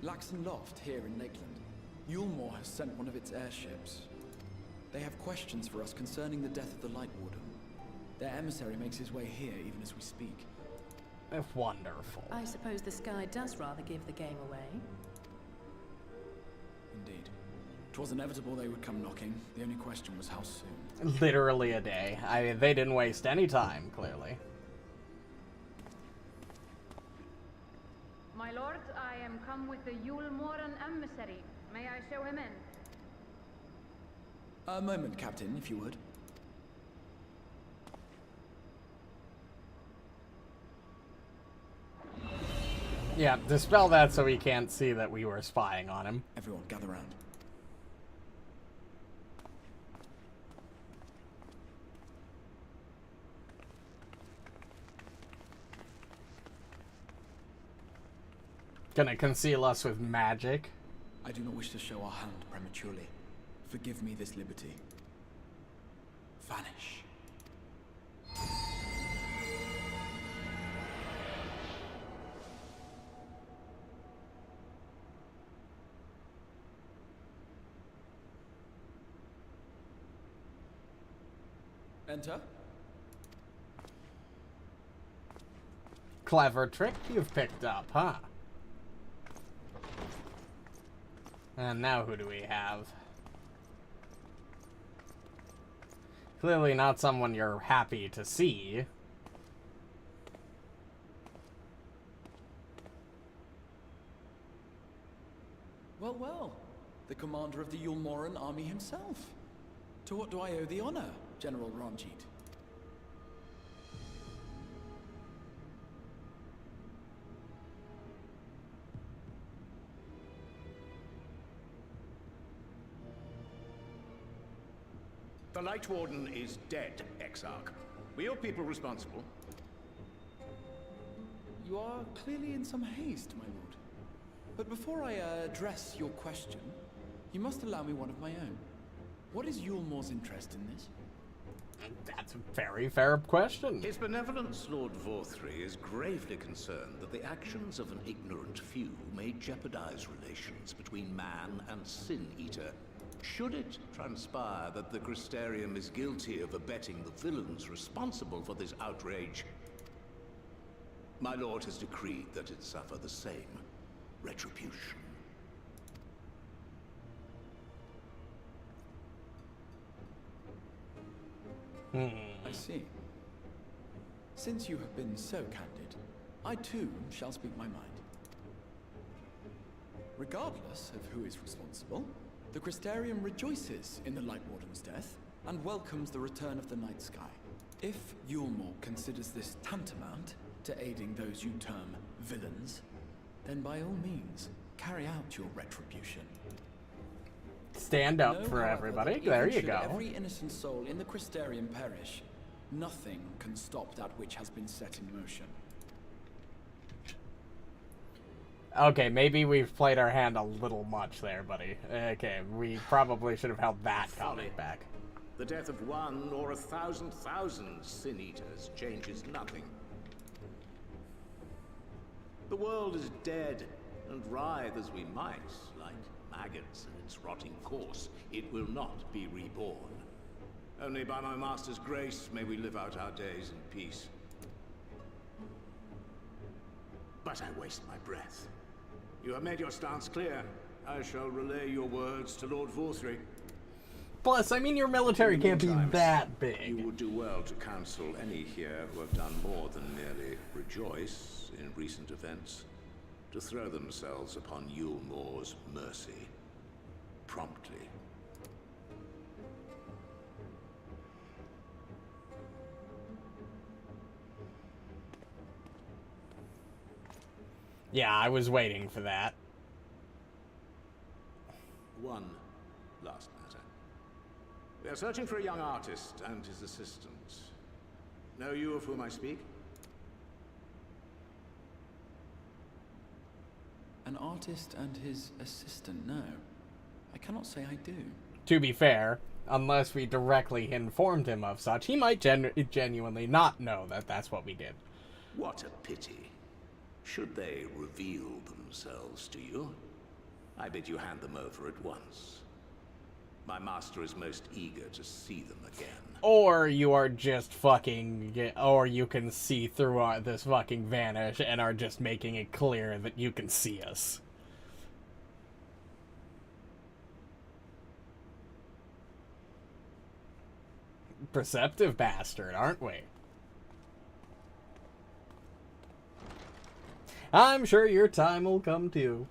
Laxon Loft, here in Lakeland. Ulmore has sent one of its airships. They have questions for us concerning the death of the Light Warden. Their emissary makes his way here even as we speak. Wonderful. I suppose the sky does rather give the game away. Indeed. 'Twas inevitable they would come knocking. The only question was how soon. Literally a day. They didn't waste any time, clearly. My lord, I am come with the Yule Moran emissary. May I show him in? A moment, Captain, if you would. Yeah, dispel that so he can't see that we were spying on him. Everyone, gather round. Gonna conceal us with magic. I do not wish to show our hand prematurely. Forgive me this liberty. Vanish. Enter. Clever trick you've picked up, huh? And now who do we have? Clearly not someone you're happy to see. Well, well. The commander of the Yule Moran army himself. To what do I owe the honor, General Ranjit? The Light Warden is dead, Exarch. Were your people responsible? You are clearly in some haste, my lord. But before I address your question, you must allow me one of my own. What is Yulmore's interest in this? That's a very fair question. His benevolence, Lord Vorthry, is gravely concerned that the actions of an ignorant few may jeopardize relations between man and Sin Eater. Should it transpire that the Crystarium is guilty of abetting the villains responsible for this outrage, my lord has decreed that it suffer the same retribution. I see. Since you have been so candid, I too shall speak my mind. Regardless of who is responsible, the Crystarium rejoices in the Light Warden's death and welcomes the return of the night sky. If Yulmore considers this tantamount to aiding those you term villains, then by all means, carry out your retribution. Stand up Know, for however, everybody. that There even you should go. Every innocent soul in the Crystarium perish, nothing can stop that which has been set in motion. Okay, maybe we've played our hand a little much there, buddy. Okay, we probably should have held that comment back. The death of one or 1,000 Sin Eaters changes nothing. The world is dead, and writhe as we might, like maggots in its rotting course, it will not be reborn. Only by my master's grace may we live out our days in peace. But I waste my breath. You have made your stance clear. I shall relay your words to Lord Vorthry. Plus, I mean, your military can't be that big. You would do well to counsel any here who have done more than merely rejoice in recent events, to throw themselves upon Yulmore's mercy promptly. Yeah, I was waiting for that. One last matter. We are searching for a young artist and his assistant. Know you of whom I speak? An artist and his assistant, no. I cannot say I do. To be fair, unless we directly informed him of such, he might genuinely not know that that's what we did. What a pity. Should they reveal themselves to you, I bid you hand them over at once. My master is most eager to see them again. Or you are just fucking... Or you can see through this fucking vanish and are just making it clear that you can see us. Perceptive bastard, aren't we? I'm sure your time will come too.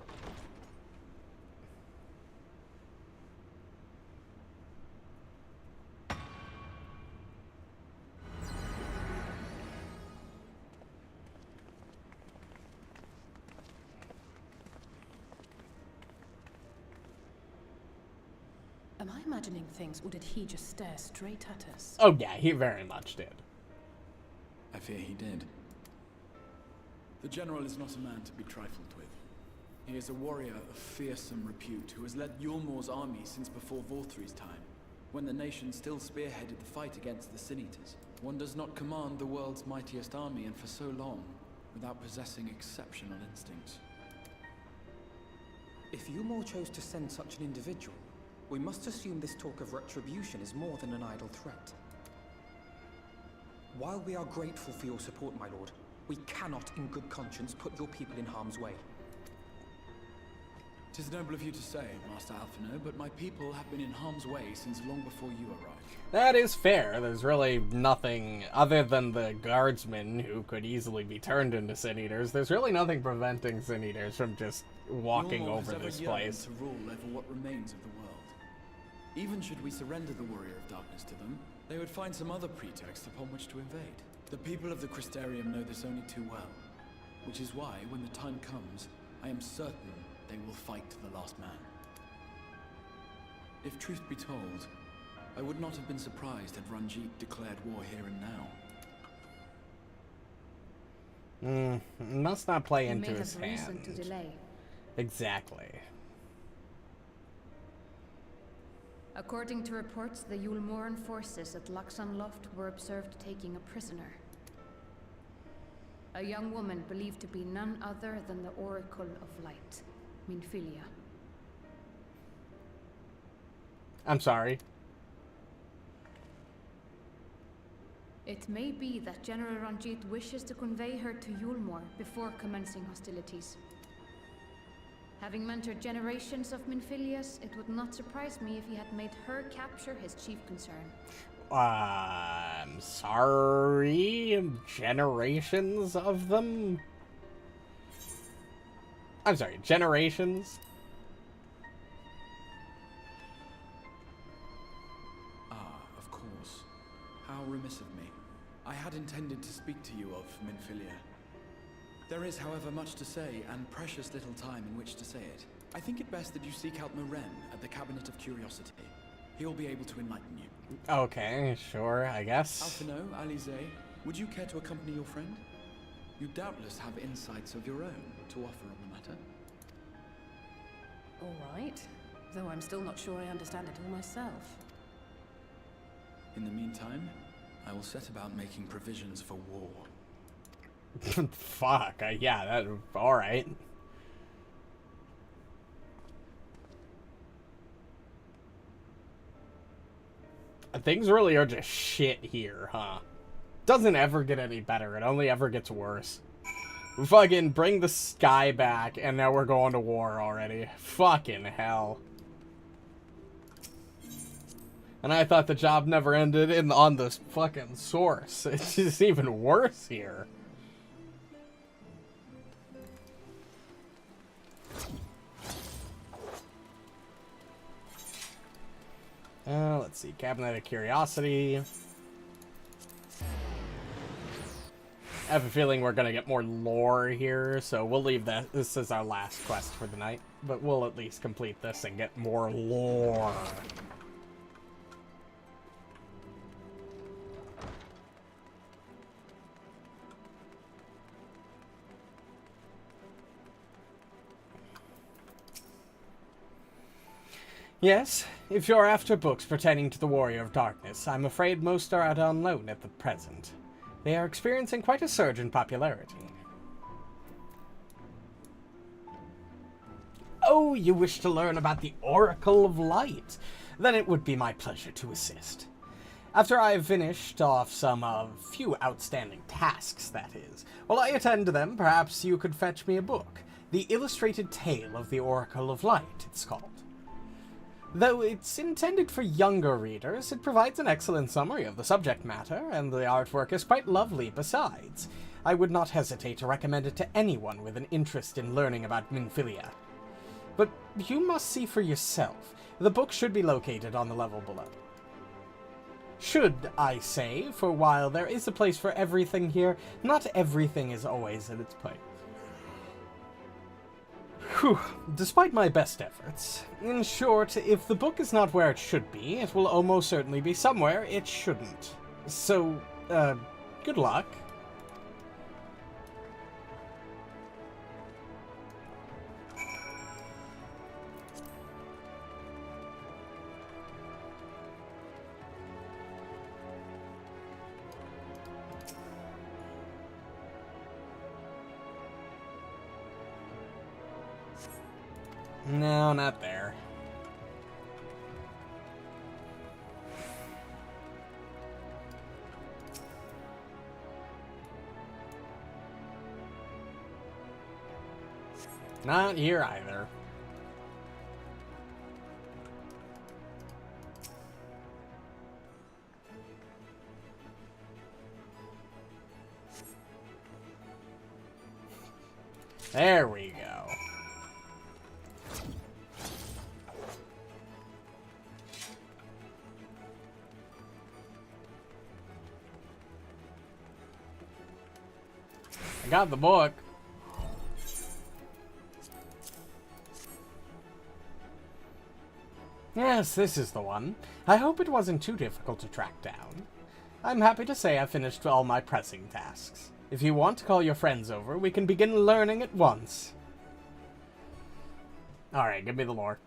Am I imagining things, or did he just stare straight at us? Oh yeah, he very much did. I fear he did. The general is not a man to be trifled with. He is a warrior of fearsome repute who has led Yulmor's army since before Vorthri's time, when the nation still spearheaded the fight against the Sin Eaters. One does not command the world's mightiest army, and for so long, without possessing exceptional instincts. If Yulmor chose to send such an individual, we must assume this talk of retribution is more than an idle threat. While we are grateful for your support, my lord, we cannot in good conscience put your people in harm's way. 'Tis noble of you to say, Master Alphino, but my people have been in harm's way since long before you arrived. That is fair. There's really nothing other than the guardsmen who could easily be turned into Sin Eaters. There's really nothing preventing Sin Eaters from just walking Yulmor over has this ever yearned place. to rule over what remains of the world. Even should we surrender the Warrior of Darkness to them, they would find some other pretext upon which to invade. The people of the Crystarium know this only too well, which is why, when the time comes, I am certain they will fight to the last man. If truth be told, I would not have been surprised had Ranjit declared war here and now. Must not play He into may his have reason hand. to delay. Exactly. According to reports, the Yulmoran forces at Laxan Loft were observed taking a prisoner. A young woman believed to be none other than the Oracle of Light, Minfilia. I'm sorry. It may be that General Ranjit wishes to convey her to Yulmor before commencing hostilities. Having mentored generations of Minfilias, it would not surprise me if he had made her capture his chief concern. I'm sorry. Generations of them? I'm sorry, generations? Ah, of course. How remiss of me. I had intended to speak to you of Minfilia. There is, however, much to say, and precious little time in which to say it. I think it best that you seek out Maren at the Cabinet of Curiosity. He'll be able to enlighten you. Okay, sure, I guess. Alphino, Alize, would you care to accompany your friend? You doubtless have insights of your own to offer on the matter. All right, though I'm still not sure I understand it all myself. In the meantime, I will set about making provisions for war. Fuck, yeah, that, alright. Things really are just shit here, huh? Doesn't ever get any better, it only ever gets worse. Fucking bring the sky back, and now we're going to war already. Fucking hell. And I thought the job never ended on this fucking source. It's just even worse here. Let's see. Cabinet of Curiosity. I have a feeling we're going to get more lore here, so we'll leave that. This is our last quest for the night, but we'll at least complete this and get more lore. Yes, if you're after books pertaining to the Warrior of Darkness, I'm afraid most are out on loan at the present. They are experiencing quite a surge in popularity. Oh, you wish to learn about the Oracle of Light? Then it would be my pleasure to assist. After I have finished off some few outstanding tasks, that is, while I attend to them, perhaps you could fetch me a book. The Illustrated Tale of the Oracle of Light, it's called. Though it's intended for younger readers, it provides an excellent summary of the subject matter, and the artwork is quite lovely besides. I would not hesitate to recommend it to anyone with an interest in learning about Minfilia. But you must see for yourself. The book should be located on the level below. Should, I say, for while there is a place for everything here, not everything is always in its place. Whew. Despite my best efforts, in short, if the book is not where it should be, it will almost certainly be somewhere it shouldn't. So, good luck. No, not there. Not here either. There we go. I got the book. Yes, this is the one. I hope it wasn't too difficult to track down. I'm happy to say I've finished all my pressing tasks. If you want to call your friends over, we can begin learning at once. Alright, give me the lore.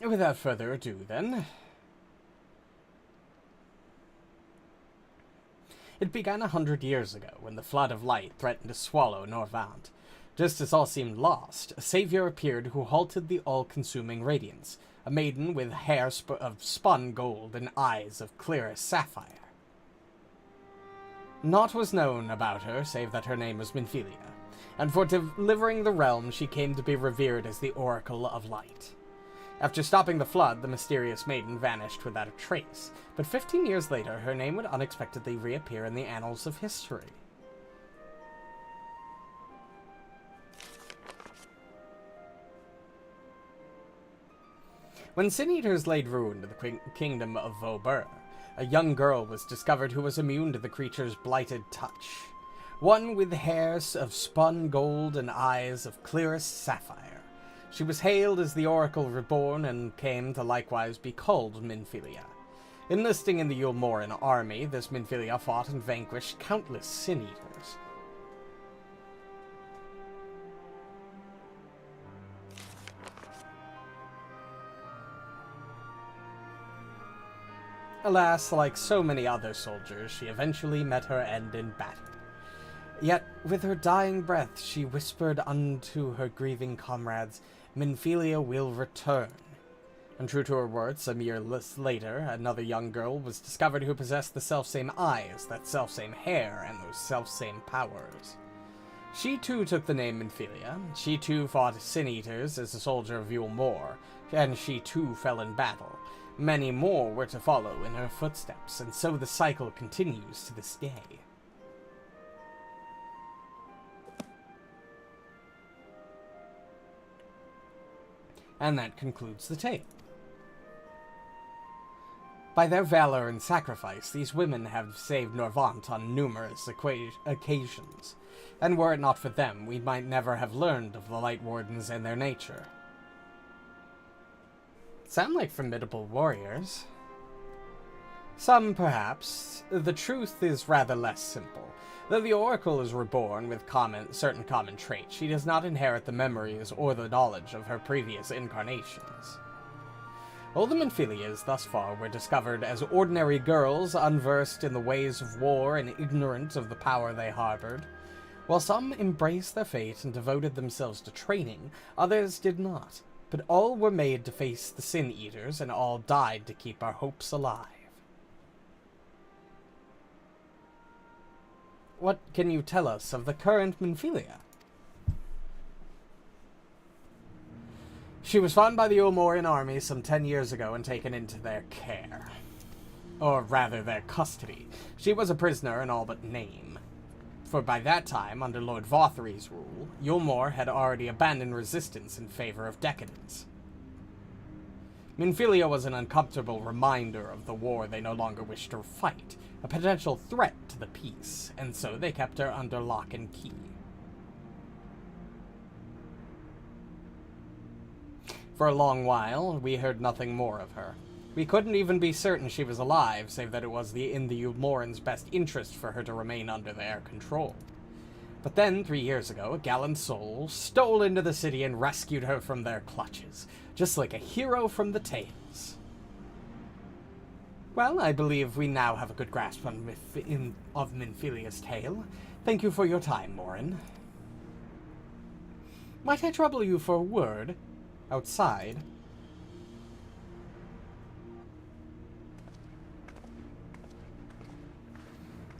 Without further ado, then. It began 100 years ago, when the flood of light threatened to swallow Norvant. Just as all seemed lost, a savior appeared who halted the all-consuming radiance, a maiden with hair of spun gold and eyes of clearest sapphire. Naught was known about her, save that her name was Minfilia, and for delivering the realm she came to be revered as the Oracle of Light. After stopping the flood, the mysterious maiden vanished without a trace, but 15 years later her name would unexpectedly reappear in the annals of history. When Sin Eaters laid ruin to the kingdom of Vauber, a young girl was discovered who was immune to the creature's blighted touch. One with hairs of spun gold and eyes of clearest sapphire. She was hailed as the Oracle Reborn and came to likewise be called Minfilia. Enlisting in the Yulmoran army, this Minfilia fought and vanquished countless Sin Eaters. Alas, like so many other soldiers, she eventually met her end in battle. Yet, with her dying breath, she whispered unto her grieving comrades, Minfilia will return. And true to her words, some years later, another young girl was discovered who possessed the selfsame eyes, that selfsame hair, and those selfsame powers. She too took the name Minfilia. She too fought Sin Eaters as a soldier of Yulmore, and she too fell in battle. Many more were to follow in her footsteps, and so the cycle continues to this day. And that concludes the tale. By their valor and sacrifice, these women have saved Norvant on numerous occasions, and were it not for them, we might never have learned of the Light Wardens and their nature. Sound like formidable warriors. Some, perhaps. The truth is rather less simple. Though the Oracle is reborn with certain common traits, she does not inherit the memories or the knowledge of her previous incarnations. All the Minfilias thus far were discovered as ordinary girls, unversed in the ways of war and ignorant of the power they harbored. While some embraced their fate and devoted themselves to training, others did not. But all were made to face the Sin Eaters, and all died to keep our hopes alive. What can you tell us of the current Minfilia? She was found by the Ulmoran army some 10 years ago and taken into their care. Or rather, their custody. She was a prisoner in all but name. For by that time, under Lord Vothry's rule, Yulmore had already abandoned resistance in favor of decadence. Minfilia was an uncomfortable reminder of the war they no longer wished to fight, a potential threat to the peace, and so they kept her under lock and key. For a long while, we heard nothing more of her. We couldn't even be certain she was alive, save that it was in the Ulmoran's best interest for her to remain under their control. But then, 3 years ago, a gallant soul stole into the city and rescued her from their clutches, just like a hero from the tales. Well, I believe we now have a good grasp of Minfilia's tale. Thank you for your time, Morin. Might I trouble you for a word? Outside?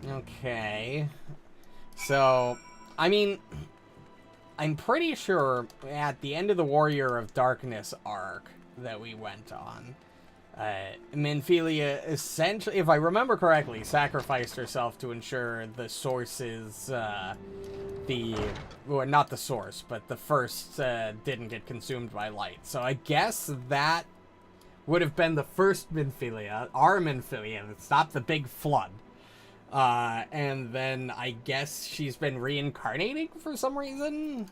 Okay. So, I mean, I'm pretty sure at the end of the Warrior of Darkness arc that we went on, Minfilia essentially, if I remember correctly, sacrificed herself to ensure the sources, well, not the source, but the first didn't get consumed by light. So I guess that would have been the first Minfilia, our Minfilia, that stopped the big flood. And then I guess she's been reincarnating for some reason.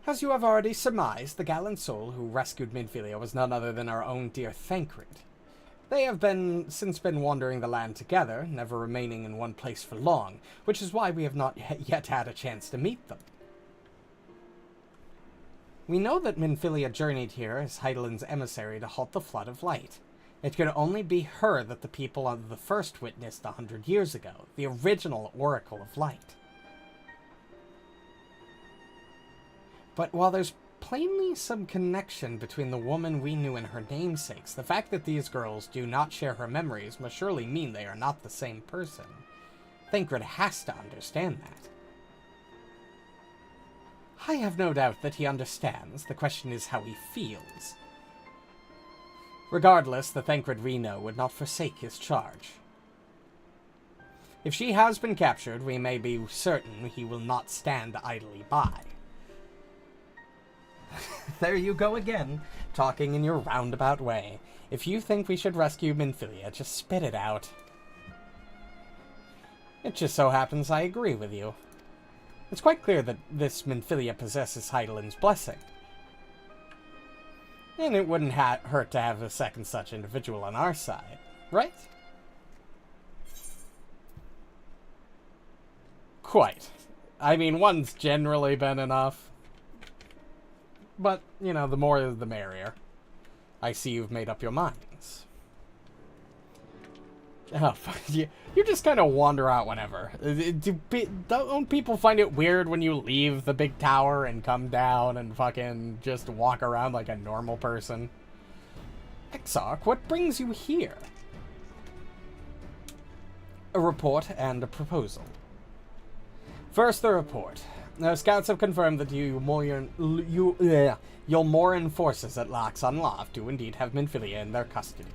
As you have already surmised, the gallant soul who rescued Minfilia was none other than our own dear Thancred. They have since been wandering the land together, never remaining in one place for long, which is why we have not yet had a chance to meet them. We know that Minfilia journeyed here as Heidelin's emissary to halt the flood of light. It could only be her that the people of the first witnessed 100 years ago, the original Oracle of Light. But while there's plainly some connection between the woman we knew and her namesakes, the fact that these girls do not share her memories must surely mean they are not the same person. Thancred has to understand that. I have no doubt that he understands. The question is how he feels. Regardless, the Thancred we know would not forsake his charge. If she has been captured, we may be certain he will not stand idly by. There you go again, talking in your roundabout way. If you think we should rescue Minfilia, just spit it out. It just so happens I agree with you. It's quite clear that this Minfilia possesses Heidelin's blessing. And it wouldn't hurt to have a second such individual on our side, right? Quite. I mean, one's generally been enough. But, you know, the more the merrier. I see you've made up your minds. Oh, you just kind of wander out whenever. Don't people find it weird when you leave the big tower and come down and fucking just walk around like a normal person? Exarch, what brings you here? A report and a proposal. First, the report. The scouts have confirmed that Yulmoran forces at Laxon Loft do indeed have Minfilia in their custody.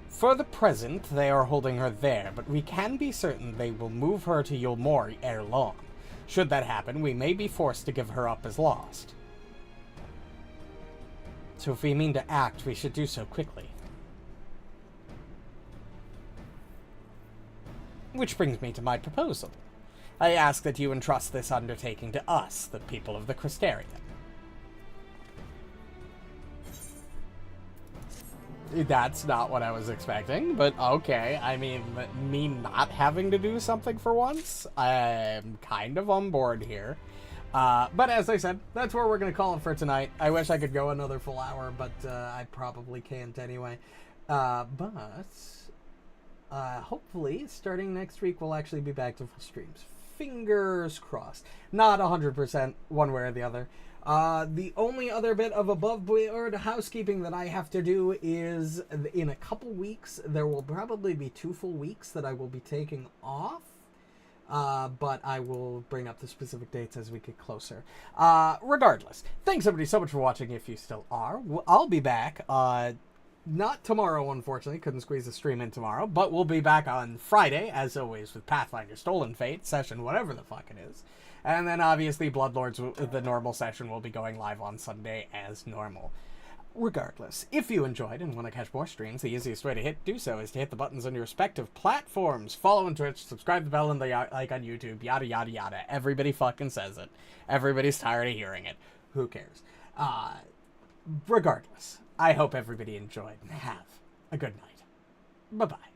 For the present, they are holding her there, but we can be certain they will move her to Yulmore ere long. Should that happen, we may be forced to give her up as lost. So if we mean to act, we should do so quickly. Which brings me to my proposal. I ask that you entrust this undertaking to us, the people of the Crystarium. That's not what I was expecting, but okay. I mean, me not having to do something for once, I'm kind of on board here. But as I said, that's where we're going to call it for tonight. I wish I could go another full hour, but I probably can't anyway. Hopefully, starting next week, we'll actually be back to full streams. fingers crossed. Not 100% one way or the other. The only other bit of above board housekeeping that I have to do is in a couple weeks, there will probably be 2 full weeks that I will be taking off. But I will bring up the specific dates as we get closer. Regardless, thanks everybody so much for watching if you still are. I'll be back, not tomorrow, unfortunately. Couldn't squeeze the stream in tomorrow, but we'll be back on Friday, as always, with Pathfinder Stolen Fate session, whatever the fuck it is. And then, obviously, Bloodlords, the normal session, will be going live on Sunday as normal. Regardless, if you enjoyed and want to catch more streams, the easiest way to do so is to hit the buttons on your respective platforms. Follow on Twitch, subscribe to the bell and the like on YouTube, yada, yada, yada. Everybody fucking says it. Everybody's tired of hearing it. Who cares? Regardless, I hope everybody enjoyed and have a good night. Bye-bye.